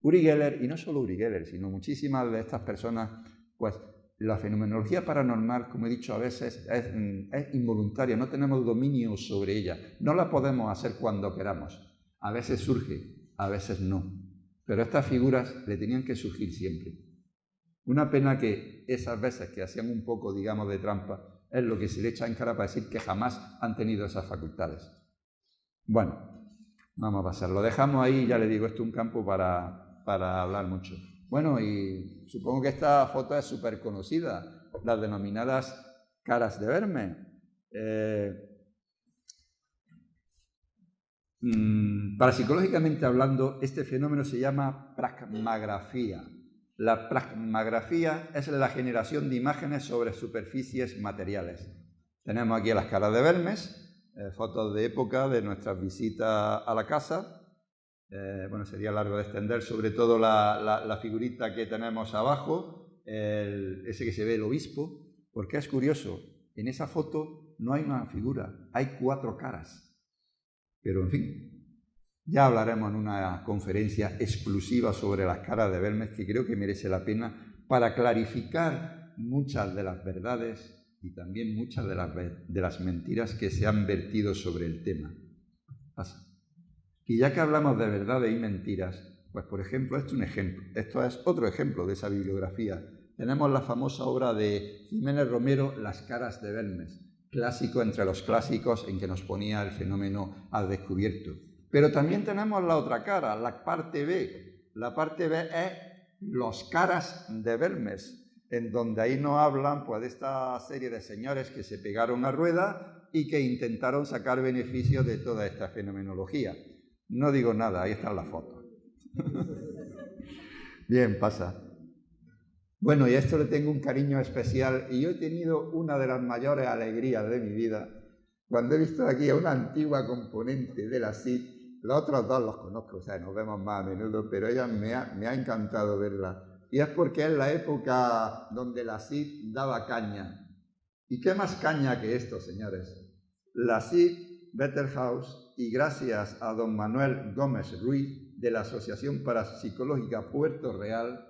Uri Geller, y no solo Uri Geller, sino muchísimas de estas personas, pues la fenomenología paranormal, como he dicho, a veces es involuntaria, no tenemos dominio sobre ella, no la podemos hacer cuando queramos, a veces surge, a veces no, pero estas figuras le tenían que surgir siempre. Una pena que esas veces que hacían un poco, digamos, de trampa, es lo que se le echa en cara para decir que jamás han tenido esas facultades. Bueno, vamos a pasar, lo dejamos ahí, ya le digo, esto es un campo para hablar mucho. Bueno, y supongo que esta foto es súper conocida, las denominadas caras de verme. Parapsicológicamente hablando, este fenómeno se llama pragmagrafía. La pragmagrafía es la generación de imágenes sobre superficies materiales. Tenemos aquí las caras de Vermes, fotos de época de nuestras visitas a la casa. Bueno, sería largo de extender, sobre todo la figurita que tenemos abajo, ese que se ve el obispo, porque es curioso, en esa foto no hay una figura, hay 4 caras. Pero en fin, ya hablaremos en una conferencia exclusiva sobre las caras de Vermes, que creo que merece la pena para clarificar muchas de las verdades y también muchas de las mentiras que se han vertido sobre el tema. Pasa. Y ya que hablamos de verdades y mentiras, pues por ejemplo, esto es otro ejemplo de esa bibliografía. Tenemos la famosa obra de Jiménez Romero, Las caras de Vermes, clásico entre los clásicos en que nos ponía el fenómeno al descubierto. Pero también tenemos la otra cara, la parte B. La parte B es Los caras de Vermes, en donde ahí nos hablan pues, de esta serie de señores que se pegaron a rueda y que intentaron sacar beneficios de toda esta fenomenología. No digo nada, ahí está la foto. Bien, pasa. Bueno, y a esto le tengo un cariño especial y yo he tenido una de las mayores alegrías de mi vida cuando he visto aquí a una antigua componente de la CID. Los otros dos los conozco, o sea, nos vemos más a menudo, pero ella me ha encantado verla. y es porque es la época donde la CID daba caña. ¿Y qué más caña que esto, señores? La CID, Better House, y gracias a don Manuel Gómez Ruiz de la Asociación Parapsicológica Puerto Real,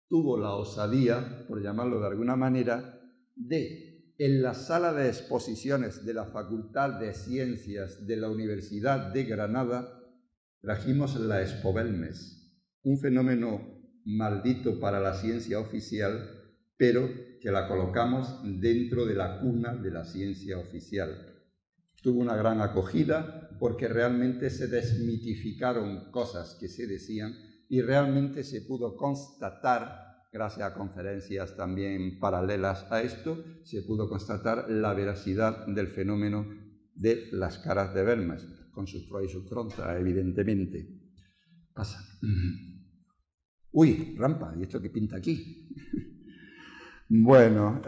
tuvo la osadía, por llamarlo de alguna manera, de, en la sala de exposiciones de la Facultad de Ciencias de la Universidad de Granada, trajimos la Expo-Belmes, un fenómeno maldito para la ciencia oficial, pero que la colocamos dentro de la cuna de la ciencia oficial. Tuvo una gran acogida porque realmente se desmitificaron cosas que se decían y realmente se pudo constatar, gracias a conferencias también paralelas a esto, se pudo constatar la veracidad del fenómeno de las caras de Belmes, con sus pros y sus contras, evidentemente. Pasa. Uy, rampa, ¿y esto qué pinta aquí? Bueno,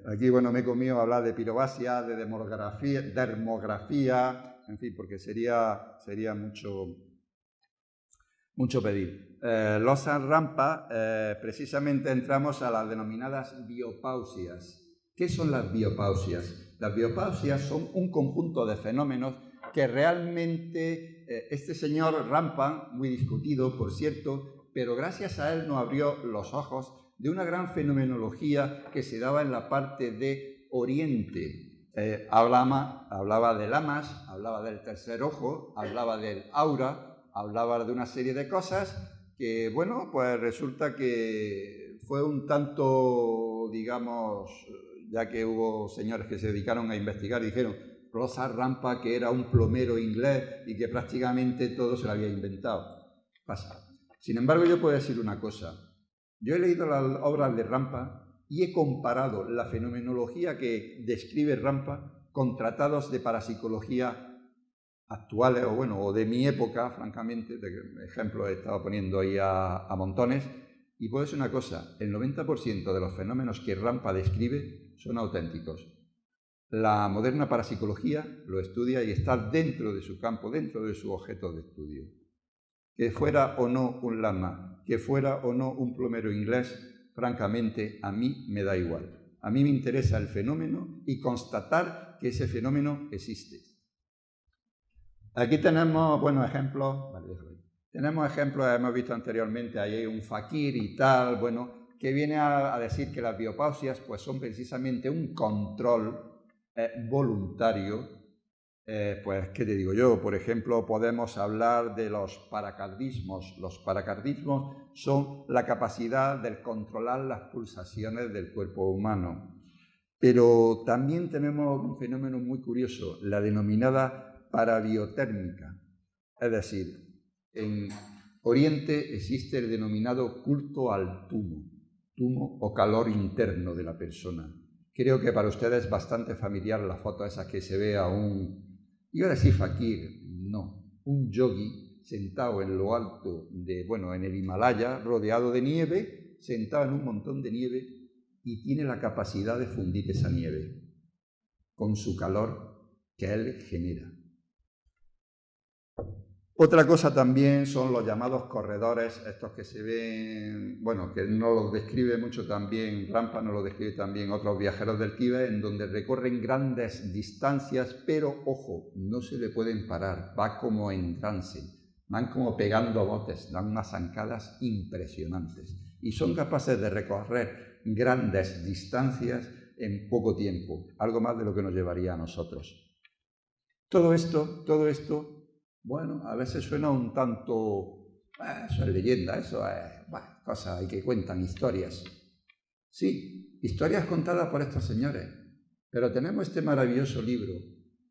aquí bueno, me he comido hablar de pirovasia, de dermografía, en fin, porque sería mucho pedir. Los rampa, precisamente entramos a las denominadas biopausias. ¿Qué son las biopausias? Las biopausias son un conjunto de fenómenos que realmente este señor Rampa, muy discutido, por cierto, pero gracias a él nos abrió los ojos de una gran fenomenología que se daba en la parte de Oriente. Hablaba de lamas, hablaba del tercer ojo, hablaba del aura, hablaba de una serie de cosas que, bueno, pues resulta que fue un tanto, digamos, ya que hubo señores que se dedicaron a investigar y dijeron Rosa Rampa que era un plomero inglés y que prácticamente todo se lo había inventado. Pasa. Sin embargo, yo puedo decir una cosa. Yo he leído las obras de Rampa y he comparado la fenomenología que describe Rampa con tratados de parapsicología actuales o de mi época, francamente, de ejemplo he estado poniendo ahí a montones, y puedo decir una cosa, el 90% de los fenómenos que Rampa describe son auténticos. La moderna parapsicología lo estudia y está dentro de su campo, dentro de su objeto de estudio. Que fuera o no un lama, que fuera o no un plomero inglés, francamente a mí me da igual. A mí me interesa el fenómeno y constatar que ese fenómeno existe. Aquí tenemos, bueno, ejemplos, tenemos ejemplos, hemos visto anteriormente, ahí hay un fakir y tal, bueno, que viene a decir que las biopausias pues son precisamente un control voluntario. Pues, ¿qué te digo yo? Por ejemplo, podemos hablar de los paracardismos. Los paracardismos son la capacidad de controlar las pulsaciones del cuerpo humano. Pero también tenemos un fenómeno muy curioso, la denominada parabiotérmica. Es decir, en Oriente existe el denominado culto al tumo o calor interno de la persona. Creo que para ustedes es bastante familiar la foto esa que se ve a un... Iba a decir fakir, no, un yogi sentado en lo alto en el Himalaya, rodeado de nieve, sentado en un montón de nieve y tiene la capacidad de fundir esa nieve con su calor que él genera. Otra cosa también son los llamados corredores, estos que se ven, bueno, que no los describe mucho también Rampa, no los describe también otros viajeros del Tíbet, en donde recorren grandes distancias, pero, ojo, no se le pueden parar, va como en trance, van como pegando botes, dan unas zancadas impresionantes y son capaces de recorrer grandes distancias en poco tiempo, algo más de lo que nos llevaría a nosotros. Todo esto, bueno, a veces suena un tanto, eso es leyenda, eso es cosas que cuentan historias. Sí, historias contadas por estos señores, pero tenemos este maravilloso libro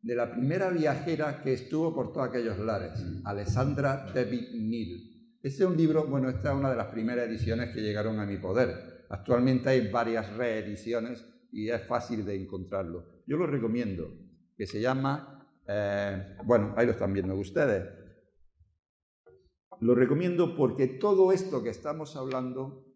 de la primera viajera que estuvo por todos aquellos lares, Alessandra David Neal. Este es un libro, bueno, esta es una de las primeras ediciones que llegaron a mi poder. Actualmente hay varias reediciones y es fácil de encontrarlo. Yo lo recomiendo, que se llama... bueno, ahí lo están viendo ustedes. Lo recomiendo porque todo esto que estamos hablando,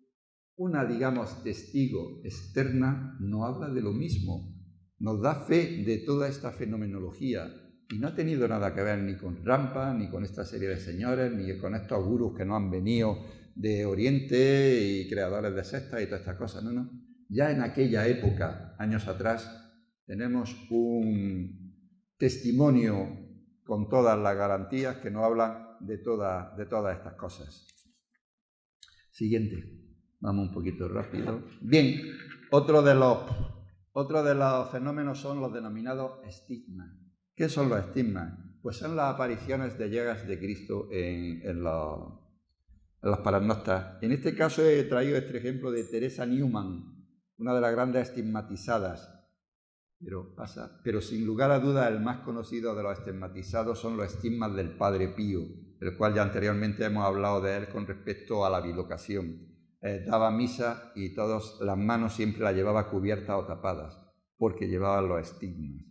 una, digamos, testigo externa, no habla de lo mismo. Nos da fe de toda esta fenomenología y no ha tenido nada que ver ni con Rampa, ni con esta serie de señores, ni con estos gurús que no han venido de Oriente y creadores de sectas y todas estas cosas. No, no. Ya en aquella época, años atrás, tenemos un testimonio con todas las garantías que nos hablan de todas estas cosas. Siguiente. Vamos un poquito rápido. Bien, otro de los fenómenos son los denominados estigmas. ¿Qué son los estigmas? Pues son las apariciones de llagas de Cristo en las paranoctas. En este caso he traído este ejemplo de Teresa Newman, una de las grandes estigmatizadas. Pero sin lugar a dudas el más conocido de los estigmatizados son los estigmas del Padre Pío, del cual ya anteriormente hemos hablado de él con respecto a la bilocación. Daba misa y todas las manos siempre las llevaba cubiertas o tapadas, porque llevaban los estigmas.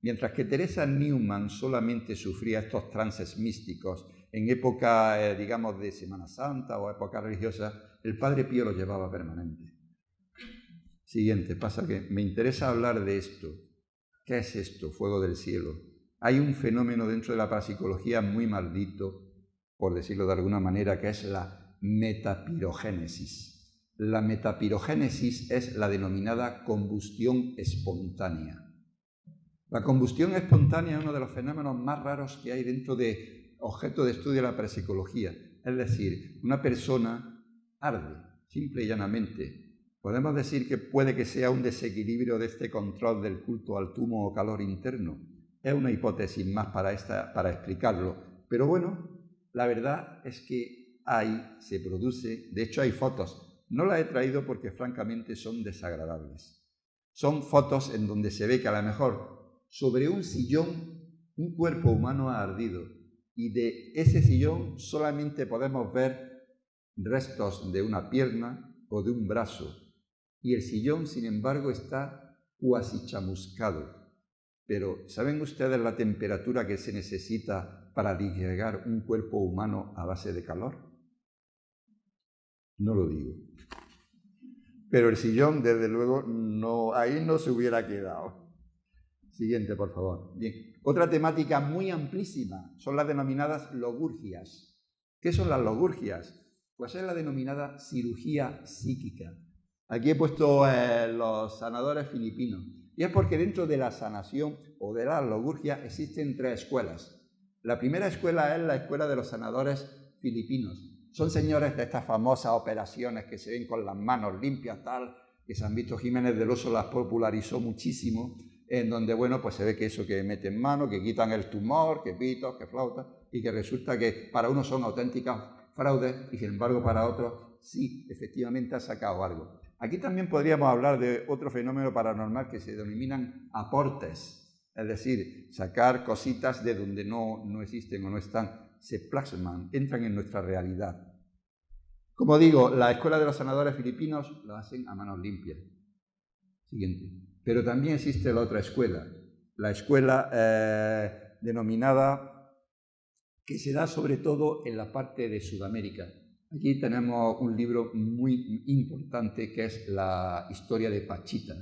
Mientras que Teresa Newman solamente sufría estos trances místicos en época, digamos, de Semana Santa o época religiosa, el Padre Pío los llevaba permanente. Siguiente, pasa que me interesa hablar de esto. ¿Qué es esto? Fuego del cielo. Hay un fenómeno dentro de la parapsicología muy maldito, por decirlo de alguna manera, que es la metapirogénesis. La metapirogénesis es la denominada combustión espontánea. La combustión espontánea es uno de los fenómenos más raros que hay dentro de objeto de estudio de la parapsicología. Es decir, una persona arde, simple y llanamente. Podemos decir que puede que sea un desequilibrio de este control del culto al humo o calor interno. Es una hipótesis más para explicarlo. Pero bueno, la verdad es que se produce, de hecho hay fotos. No las he traído porque francamente son desagradables. Son fotos en donde se ve que a lo mejor sobre un sillón un cuerpo humano ha ardido y de ese sillón solamente podemos ver restos de una pierna o de un brazo. Y el sillón, sin embargo, está cuasi chamuscado. Pero, ¿saben ustedes la temperatura que se necesita para disgregar un cuerpo humano a base de calor? No lo digo. Pero el sillón, desde luego, ahí no se hubiera quedado. Siguiente, por favor. Bien. Otra temática muy amplísima son las denominadas logurgias. ¿Qué son las logurgias? Pues es la denominada cirugía psíquica. Aquí he puesto los sanadores filipinos. Y es porque dentro de la sanación o de la logurgia existen tres escuelas. La primera escuela es la escuela de los sanadores filipinos. Son señores de estas famosas operaciones que se ven con las manos limpias, tal, que San Vito Jiménez del Oso las popularizó muchísimo, en donde, bueno, pues se ve que eso que meten mano, que quitan el tumor, que pitos, que flautas, y que resulta que para unos son auténticas fraudes y sin embargo para otros sí, efectivamente ha sacado algo. Aquí también podríamos hablar de otro fenómeno paranormal que se denominan aportes, es decir, sacar cositas de donde no existen o no están, se plasman, entran en nuestra realidad. Como digo, la escuela de los sanadores filipinos lo hacen a manos limpias. Siguiente. Pero también existe la otra escuela, la escuela denominada que se da sobre todo en la parte de Sudamérica. Aquí tenemos un libro muy importante que es la historia de Pachita.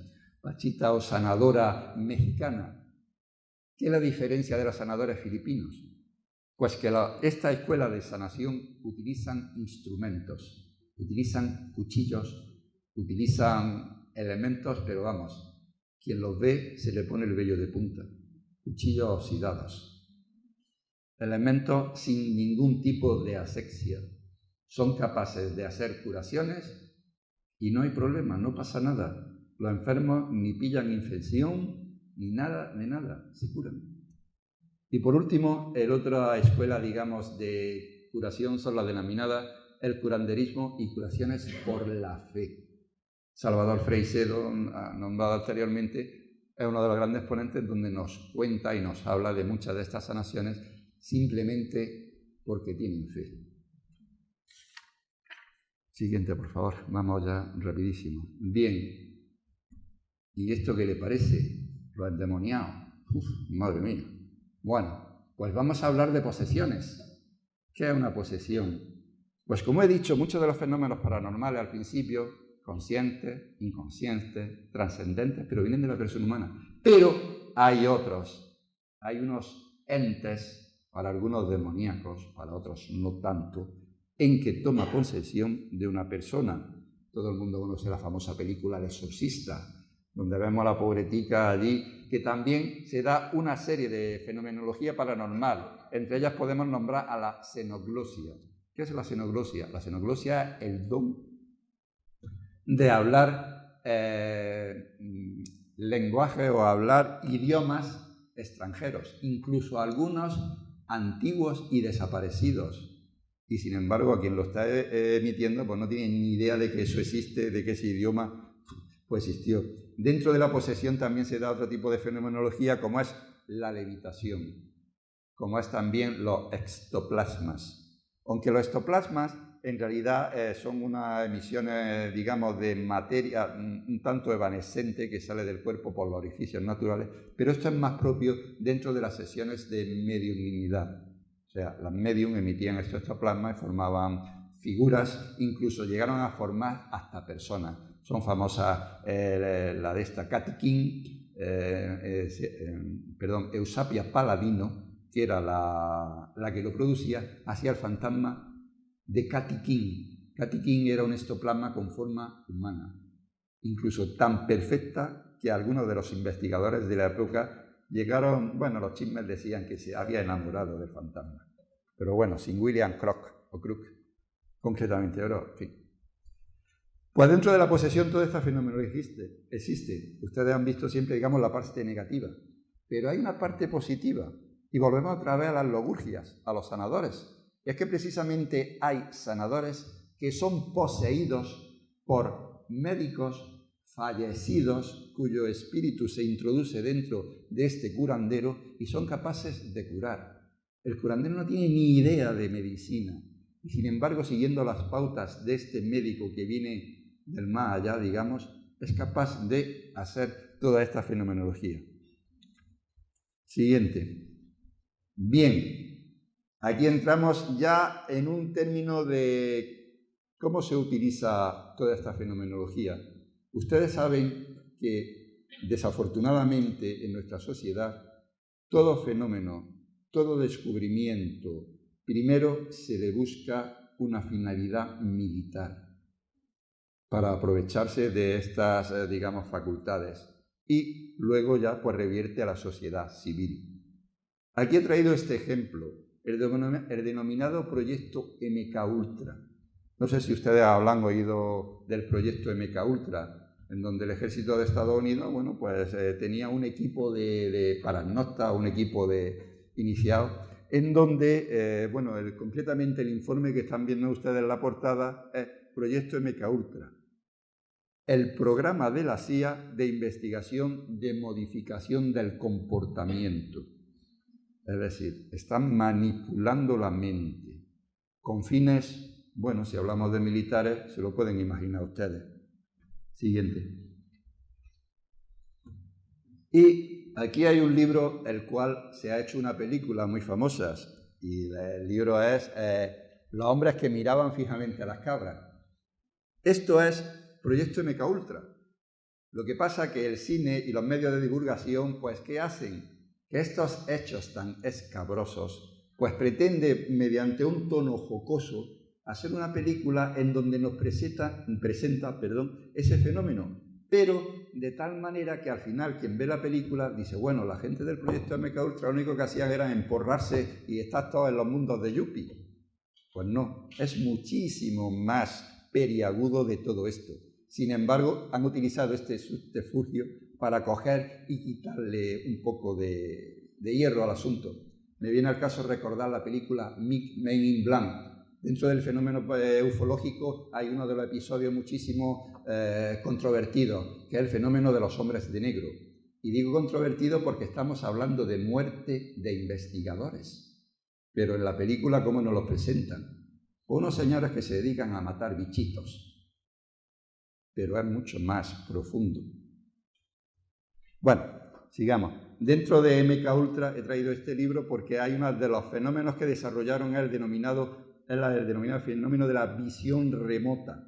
Pachita o sanadora mexicana. ¿Qué es la diferencia de los sanadores filipinos? Pues que esta escuela de sanación utilizan instrumentos, utilizan cuchillos, utilizan elementos, pero vamos, quien los ve se le pone el vello de punta. Cuchillos oxidados. Elementos sin ningún tipo de asexia. Son capaces de hacer curaciones y no hay problema, no pasa nada. Los enfermos ni pillan infección, ni nada, se curan. Y por último, la otra escuela, digamos, de curación son las denominadas el curanderismo y curaciones por la fe. Salvador Freixedo, nombrado anteriormente, es uno de los grandes ponentes donde nos cuenta y nos habla de muchas de estas sanaciones simplemente porque tienen fe. Siguiente, por favor. Vamos ya rapidísimo. Bien. ¿Y esto qué le parece? Lo endemoniado. Madre mía. Bueno, pues vamos a hablar de posesiones. ¿Qué es una posesión? Pues como he dicho, muchos de los fenómenos paranormales al principio, conscientes, inconscientes, trascendentes, pero vienen de la persona humana. Pero hay otros. Hay unos entes, para algunos demoníacos, para otros no tanto, en que toma posesión de una persona. Todo el mundo conoce la famosa película El exorcista, donde vemos a la pobretica allí, que también se da una serie de fenomenología paranormal. Entre ellas podemos nombrar a la xenoglosia. ¿Qué es la xenoglosia? La xenoglosia es el don de hablar lenguaje o hablar idiomas extranjeros, incluso algunos antiguos y desaparecidos. Y sin embargo, a quien lo está emitiendo, pues no tiene ni idea de que eso existe, de que ese idioma pues existió. Dentro de la posesión también se da otro tipo de fenomenología, como es la levitación, como es también los ectoplasmas. Aunque los ectoplasmas en realidad son unas emisiones, digamos, de materia un tanto evanescente que sale del cuerpo por los orificios naturales, pero esto es más propio dentro de las sesiones de mediumnidad. O sea, las medium emitían estos ectoplasmas y formaban figuras, incluso llegaron a formar hasta personas. Son famosas la de esta Katy King, Eusapia Paladino, que era la que lo producía, hacía el fantasma de Katy King. Katy King era un ectoplasma con forma humana, incluso tan perfecta que algunos de los investigadores de la época llegaron, bueno, los chismes decían que se había enamorado del fantasma. Pero bueno, sin William Crook, concretamente, pero en fin. Pues dentro de la posesión toda esta fenomenología existe. Ustedes han visto siempre, digamos, la parte negativa. Pero hay una parte positiva. Y volvemos otra vez a las logurgias, a los sanadores. Es que precisamente hay sanadores que son poseídos por médicos fallecidos cuyo espíritu se introduce dentro de este curandero y son capaces de curar. El curandero no tiene ni idea de medicina y sin embargo, siguiendo las pautas de este médico que viene del más allá, digamos, es capaz de hacer toda esta fenomenología. Siguiente. Bien, aquí entramos ya en un término de cómo se utiliza toda esta fenomenología. Ustedes saben que, desafortunadamente, en nuestra sociedad, todo fenómeno, todo descubrimiento, primero se le busca una finalidad militar para aprovecharse de estas, digamos, facultades y luego ya pues revierte a la sociedad civil. Aquí he traído este ejemplo, el denominado proyecto MKUltra. No sé si ustedes han oído del proyecto MKUltra, en donde el ejército de Estados Unidos, bueno, pues tenía un equipo de paragnostas, un equipo de iniciados, en donde, bueno, concretamente el informe que están viendo ustedes en la portada es Proyecto MKUltra, el programa de la CIA de investigación de modificación del comportamiento. Es decir, están manipulando la mente con fines, bueno, si hablamos de militares, se lo pueden imaginar ustedes. Siguiente. Y aquí hay un libro, el cual se ha hecho una película muy famosa, y el libro es Los hombres que miraban fijamente a las cabras. Esto es Proyecto MKUltra. Lo que pasa es que el cine y los medios de divulgación, pues, ¿qué hacen? Que estos hechos tan escabrosos, pues pretende, mediante un tono jocoso, hacer una película en donde nos presenta ese fenómeno, pero de tal manera que al final quien ve la película dice, bueno, la gente del proyecto MKUltra lo único que hacían era emporrarse y estar todos en los mundos de Yuppie. Pues no, es muchísimo más periagudo de todo esto. Sin embargo, han utilizado este subterfugio para coger y quitarle un poco de hierro al asunto. Me viene al caso recordar la película Men in Black. Dentro del fenómeno ufológico hay uno de los episodios muchísimo controvertidos, que es el fenómeno de los hombres de negro. Y digo controvertido porque estamos hablando de muerte de investigadores. Pero en la película, ¿cómo nos lo presentan? Unos señores que se dedican a matar bichitos. Pero es mucho más profundo. Bueno, sigamos. Dentro de MKUltra he traído este libro porque hay uno de los fenómenos que desarrollaron el denominado fenómeno de la visión remota.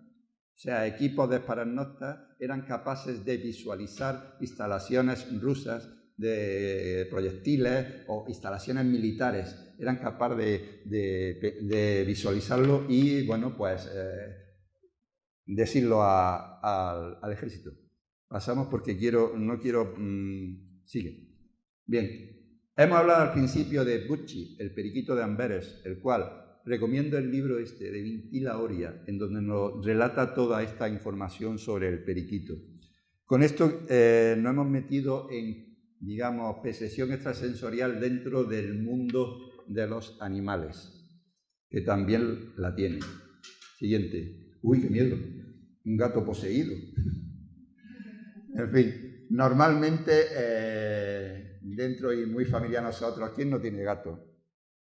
O sea, equipos de paragnostas eran capaces de visualizar instalaciones rusas de proyectiles o instalaciones militares, eran capaces de visualizarlo y, bueno, pues decirlo al ejército. Pasamos porque no quiero... sigue. Bien, hemos hablado al principio de Bucci, el periquito de Amberes, el cual recomiendo el libro este de Vintila Oria, en donde nos relata toda esta información sobre el periquito. Con esto nos hemos metido en, digamos, percepción extrasensorial dentro del mundo de los animales, que también la tienen. Siguiente. Uy, qué miedo. Un gato poseído. En fin, normalmente dentro y muy familiar a nosotros, ¿quién no tiene gato?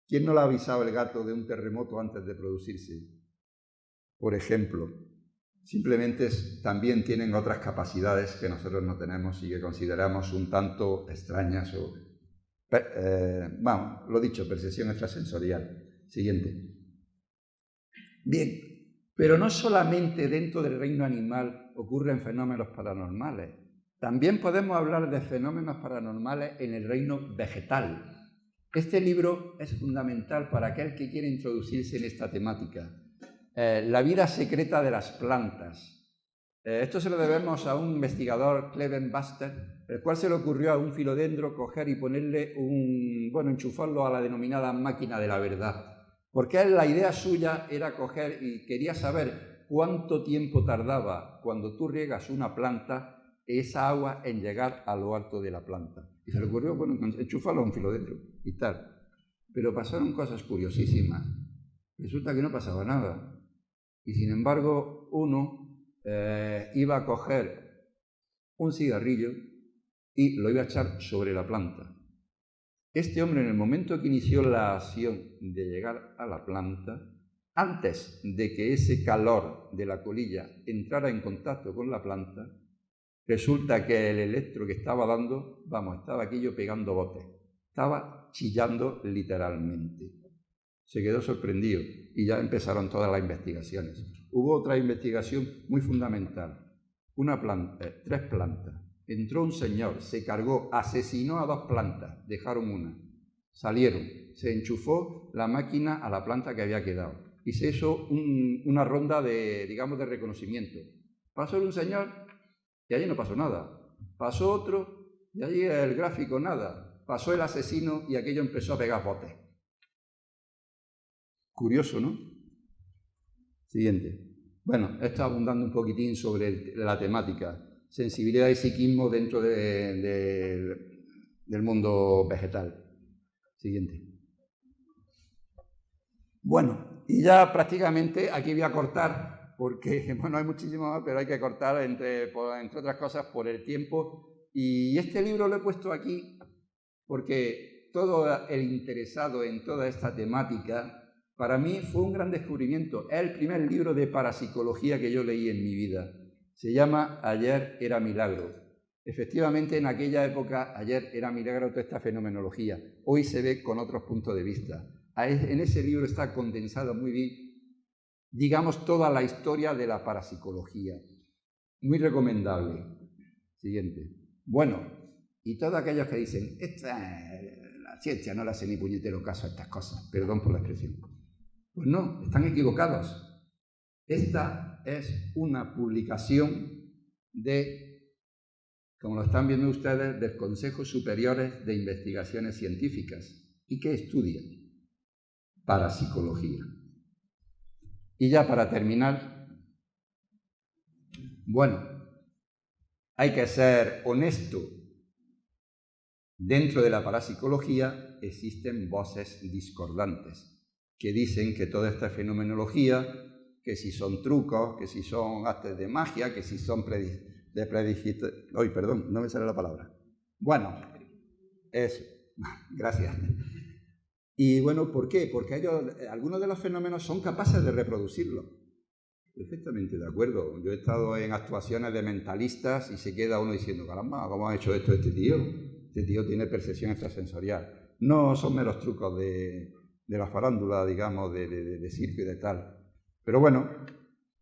¿Quién no le ha avisado el gato de un terremoto antes de producirse? Por ejemplo, simplemente también tienen otras capacidades que nosotros no tenemos y que consideramos un tanto extrañas o... vamos, lo dicho, percepción extrasensorial. Siguiente. Bien, pero no solamente dentro del reino animal ocurren fenómenos paranormales. También podemos hablar de fenómenos paranormales en el reino vegetal. Este libro es fundamental para aquel que quiere introducirse en esta temática. La vida secreta de las plantas. Esto se lo debemos a un investigador, Clement Buster, el cual se le ocurrió a un filodendro coger y ponerle enchufarlo a la denominada máquina de la verdad. Porque la idea suya era coger y quería saber cuánto tiempo tardaba cuando tú riegas una planta esa agua en llegar a lo alto de la planta. Y se le ocurrió, enchufarlo a un filodendro y tal. Pero pasaron cosas curiosísimas. Resulta que no pasaba nada. Y sin embargo, uno iba a coger un cigarrillo y lo iba a echar sobre la planta. Este hombre, en el momento que inició la acción de llegar a la planta, antes de que ese calor de la colilla entrara en contacto con la planta, resulta que el electro que estaba dando, estaba aquello pegando botes, estaba chillando literalmente. Se quedó sorprendido y ya empezaron todas las investigaciones. Hubo otra investigación muy fundamental, 3 plantas. Entró un señor, se cargó, asesinó a 2 plantas, dejaron una. Salieron, se enchufó la máquina a la planta que había quedado y se hizo una ronda de reconocimiento. Pasó un señor y allí no pasó nada. Pasó otro y allí el gráfico nada. Pasó el asesino y aquello empezó a pegar botes. Curioso, ¿no? Siguiente. Bueno, he estado abundando un poquitín sobre la temática. Sensibilidad y psiquismo dentro del mundo vegetal. Siguiente. Bueno, y ya prácticamente aquí voy a cortar, porque hay muchísimo más, pero hay que cortar entre otras cosas por el tiempo. Y este libro lo he puesto aquí porque todo el interesado en toda esta temática, para mí fue un gran descubrimiento. Es el primer libro de parapsicología que yo leí en mi vida. Se llama Ayer era milagro. Efectivamente, en aquella época, ayer era milagro toda esta fenomenología. Hoy se ve con otros puntos de vista. En ese libro está condensada muy bien, digamos, toda la historia de la parapsicología. Muy recomendable. Siguiente. Bueno, y todos aquellos que dicen, la ciencia no le hace ni puñetero caso a estas cosas, perdón por la expresión. Pues no, están equivocados. Esta es una publicación como lo están viendo ustedes, del Consejo Superior de Investigaciones Científicas. ¿Y qué estudia? Parapsicología. Y ya para terminar, hay que ser honesto. Dentro de la parapsicología existen voces discordantes que dicen que toda esta fenomenología, que si son trucos, que si son actos de magia, que si son no me sale la palabra. Eso. Gracias. Y ¿por qué? Porque algunos de los fenómenos son capaces de reproducirlo. Perfectamente de acuerdo. Yo he estado en actuaciones de mentalistas y se queda uno diciendo, caramba, ¿cómo ha hecho esto este tío? Este tío tiene percepción extrasensorial. No son meros trucos de la farándula, digamos, de circo y de tal. Pero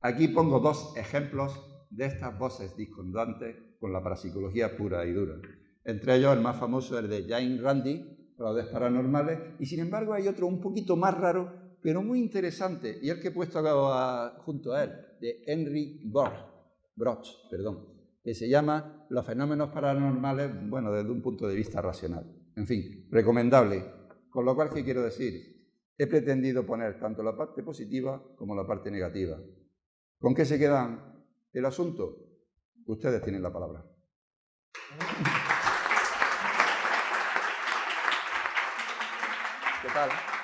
aquí pongo 2 ejemplos de estas voces discordantes con la parapsicología pura y dura. Entre ellos el más famoso es el de Jane Randi, fraudes paranormales, y sin embargo hay otro un poquito más raro, pero muy interesante, y el que he puesto junto a él, de Henry Broch, que se llama Los fenómenos paranormales, bueno, desde un punto de vista racional. En fin, recomendable. Con lo cual, ¿qué quiero decir? He pretendido poner tanto la parte positiva como la parte negativa. ¿Con qué se quedan el asunto? Ustedes tienen la palabra. ¿Qué tal?